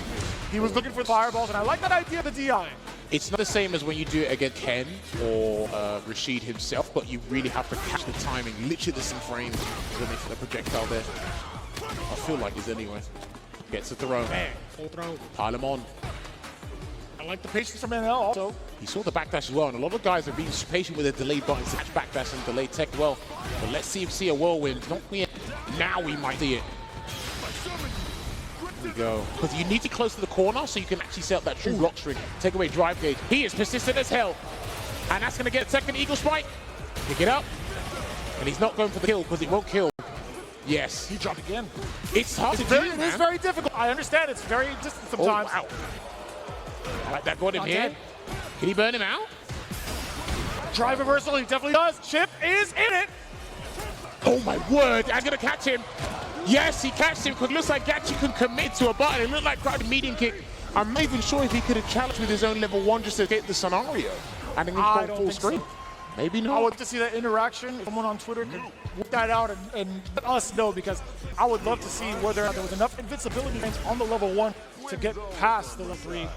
he was looking for fireballs, and I like that idea of the DI. It's not the same as when you do it against Ken or Rashid himself, but you really have to catch the timing, literally the same frame when they put a projectile there. I feel like he's anyway. Gets a throw. Man, full throw. Pile him on. I like the patience from NL also. He saw the backdash as well, and a lot of guys are being patient with the delayed buttons to catch backdash and delayed tech well. But let's see him see a whirlwind. Not yet. Now we might see it. Here we go. Because you need to close to the corner so you can actually set up that true block string. Take away drive gauge. He is persistent as hell. And that's going to get a second eagle spike. Pick it up. And he's not going for the kill because it won't kill. Yes. He dropped again. It's hard to do, It is very difficult. I understand it's very distant sometimes. Oh, wow. Like that got him here. Dead. Can he burn him out? Drive reversal, he definitely does. Chip is in it. Oh my word, I'm gonna catch him. Yes, he catched him because it looks like Gachi can commit to a button. It looked like crowd medium kick. I'm not even sure if he could have challenged with his own level 1 just to get the scenario. And then he's gone full screen. So. Maybe not. I would like to see that interaction. Someone on Twitter could work that out and let us know, because I would love to see whether there was enough invincibility on the level 1 to get past the level 3.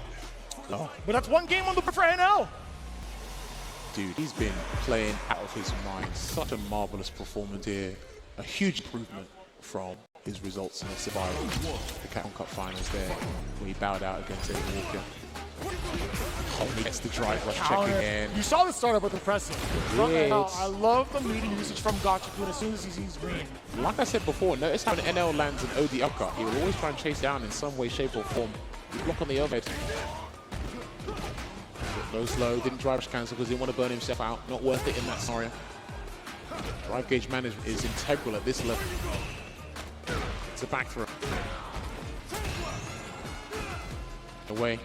Oh. But that's 1 game on the for NL. Dude, he's been playing out of his mind. Such a marvelous performance here. A huge improvement from his results and survived the Capcom Cup finals there, where he bowed out against Eddie Walker. Oh, he gets the drive rush checking in. You saw the startup with impressive. Yes. I love the meeting usage from Gachikun as soon as he sees green. Like I said before, notice how when NL lands an OD uppercut, he will always try and chase down in some way, shape, or form. He block on the overhead. Goes low, didn't drive rush cancel because he didn't want to burn himself out. Not worth it in that scenario. Drive gauge management is integral at this level. It's a back throw. Away.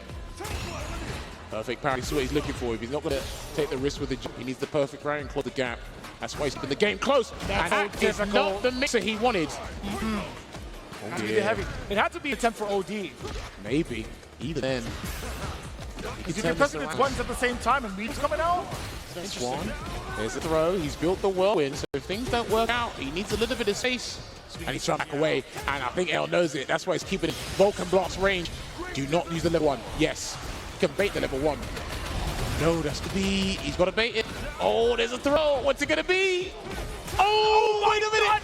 Perfect parry. This is what he's looking for. If he's not going to take the risk with the jump, he needs the perfect parry and close the gap. That's why he's keeping the game close. That's and that is not the mixer he wanted. Oh, heavy. It had to be an attempt for OD. Maybe. Even then. Because if you're pressing its buttons at the same time and meat's coming out, There's one. There's a throw. He's built the whirlwind, so if things don't work out, he needs a little bit of space. And he's trying to back away, and I think L knows it. That's why he's keeping Vulcan Blast range. Do not use the level 1. Yes. You can bait the level 1. No, that's to be. He's got to bait it. Oh, there's a throw. What's it going to be? Oh, wait a minute.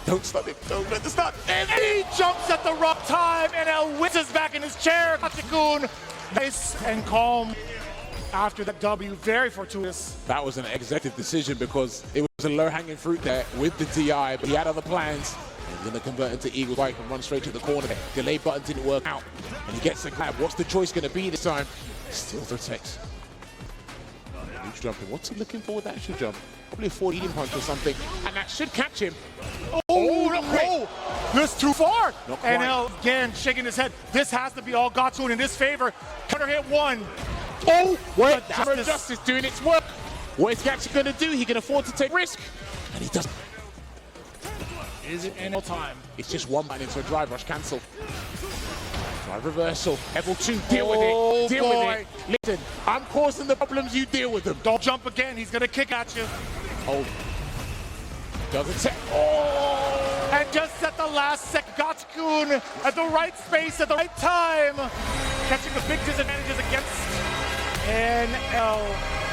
Don't stun him. Don't let the stun. And he jumps at the wrong time, and L whizzes back in his chair. Gachikun, nice and calm after that W. Very fortuitous. That was an executive decision because it was a low-hanging fruit there with the DI, but he had other plans. He's going to convert into Eagle Spike and run straight to the corner. Delay button didn't work out, and he gets the grab. What's the choice going to be this time? Still protects. Huge jumping. What's he looking for with that shoe jump? Probably a 4-eating punch or something, and that should catch him. Oh, no! This too far! Not quite. And L again shaking his head. This has to be all Gachikun in his favor. Counter hit 1. Oh, wait, Hammer of Justice doing its work. What is Gachikun going to do? He can afford to take risk, and he does. Is it NL time? It's just one man into a drive rush cancel. Drive reversal. Level 2, deal with it. Deal with it. Listen, I'm causing the problems, you deal with them. Don't jump again. He's going to kick at you. Oh. Doesn't take. Oh! And just at the last second, Gachikun at the right space at the right time. Catching the big disadvantages against NL.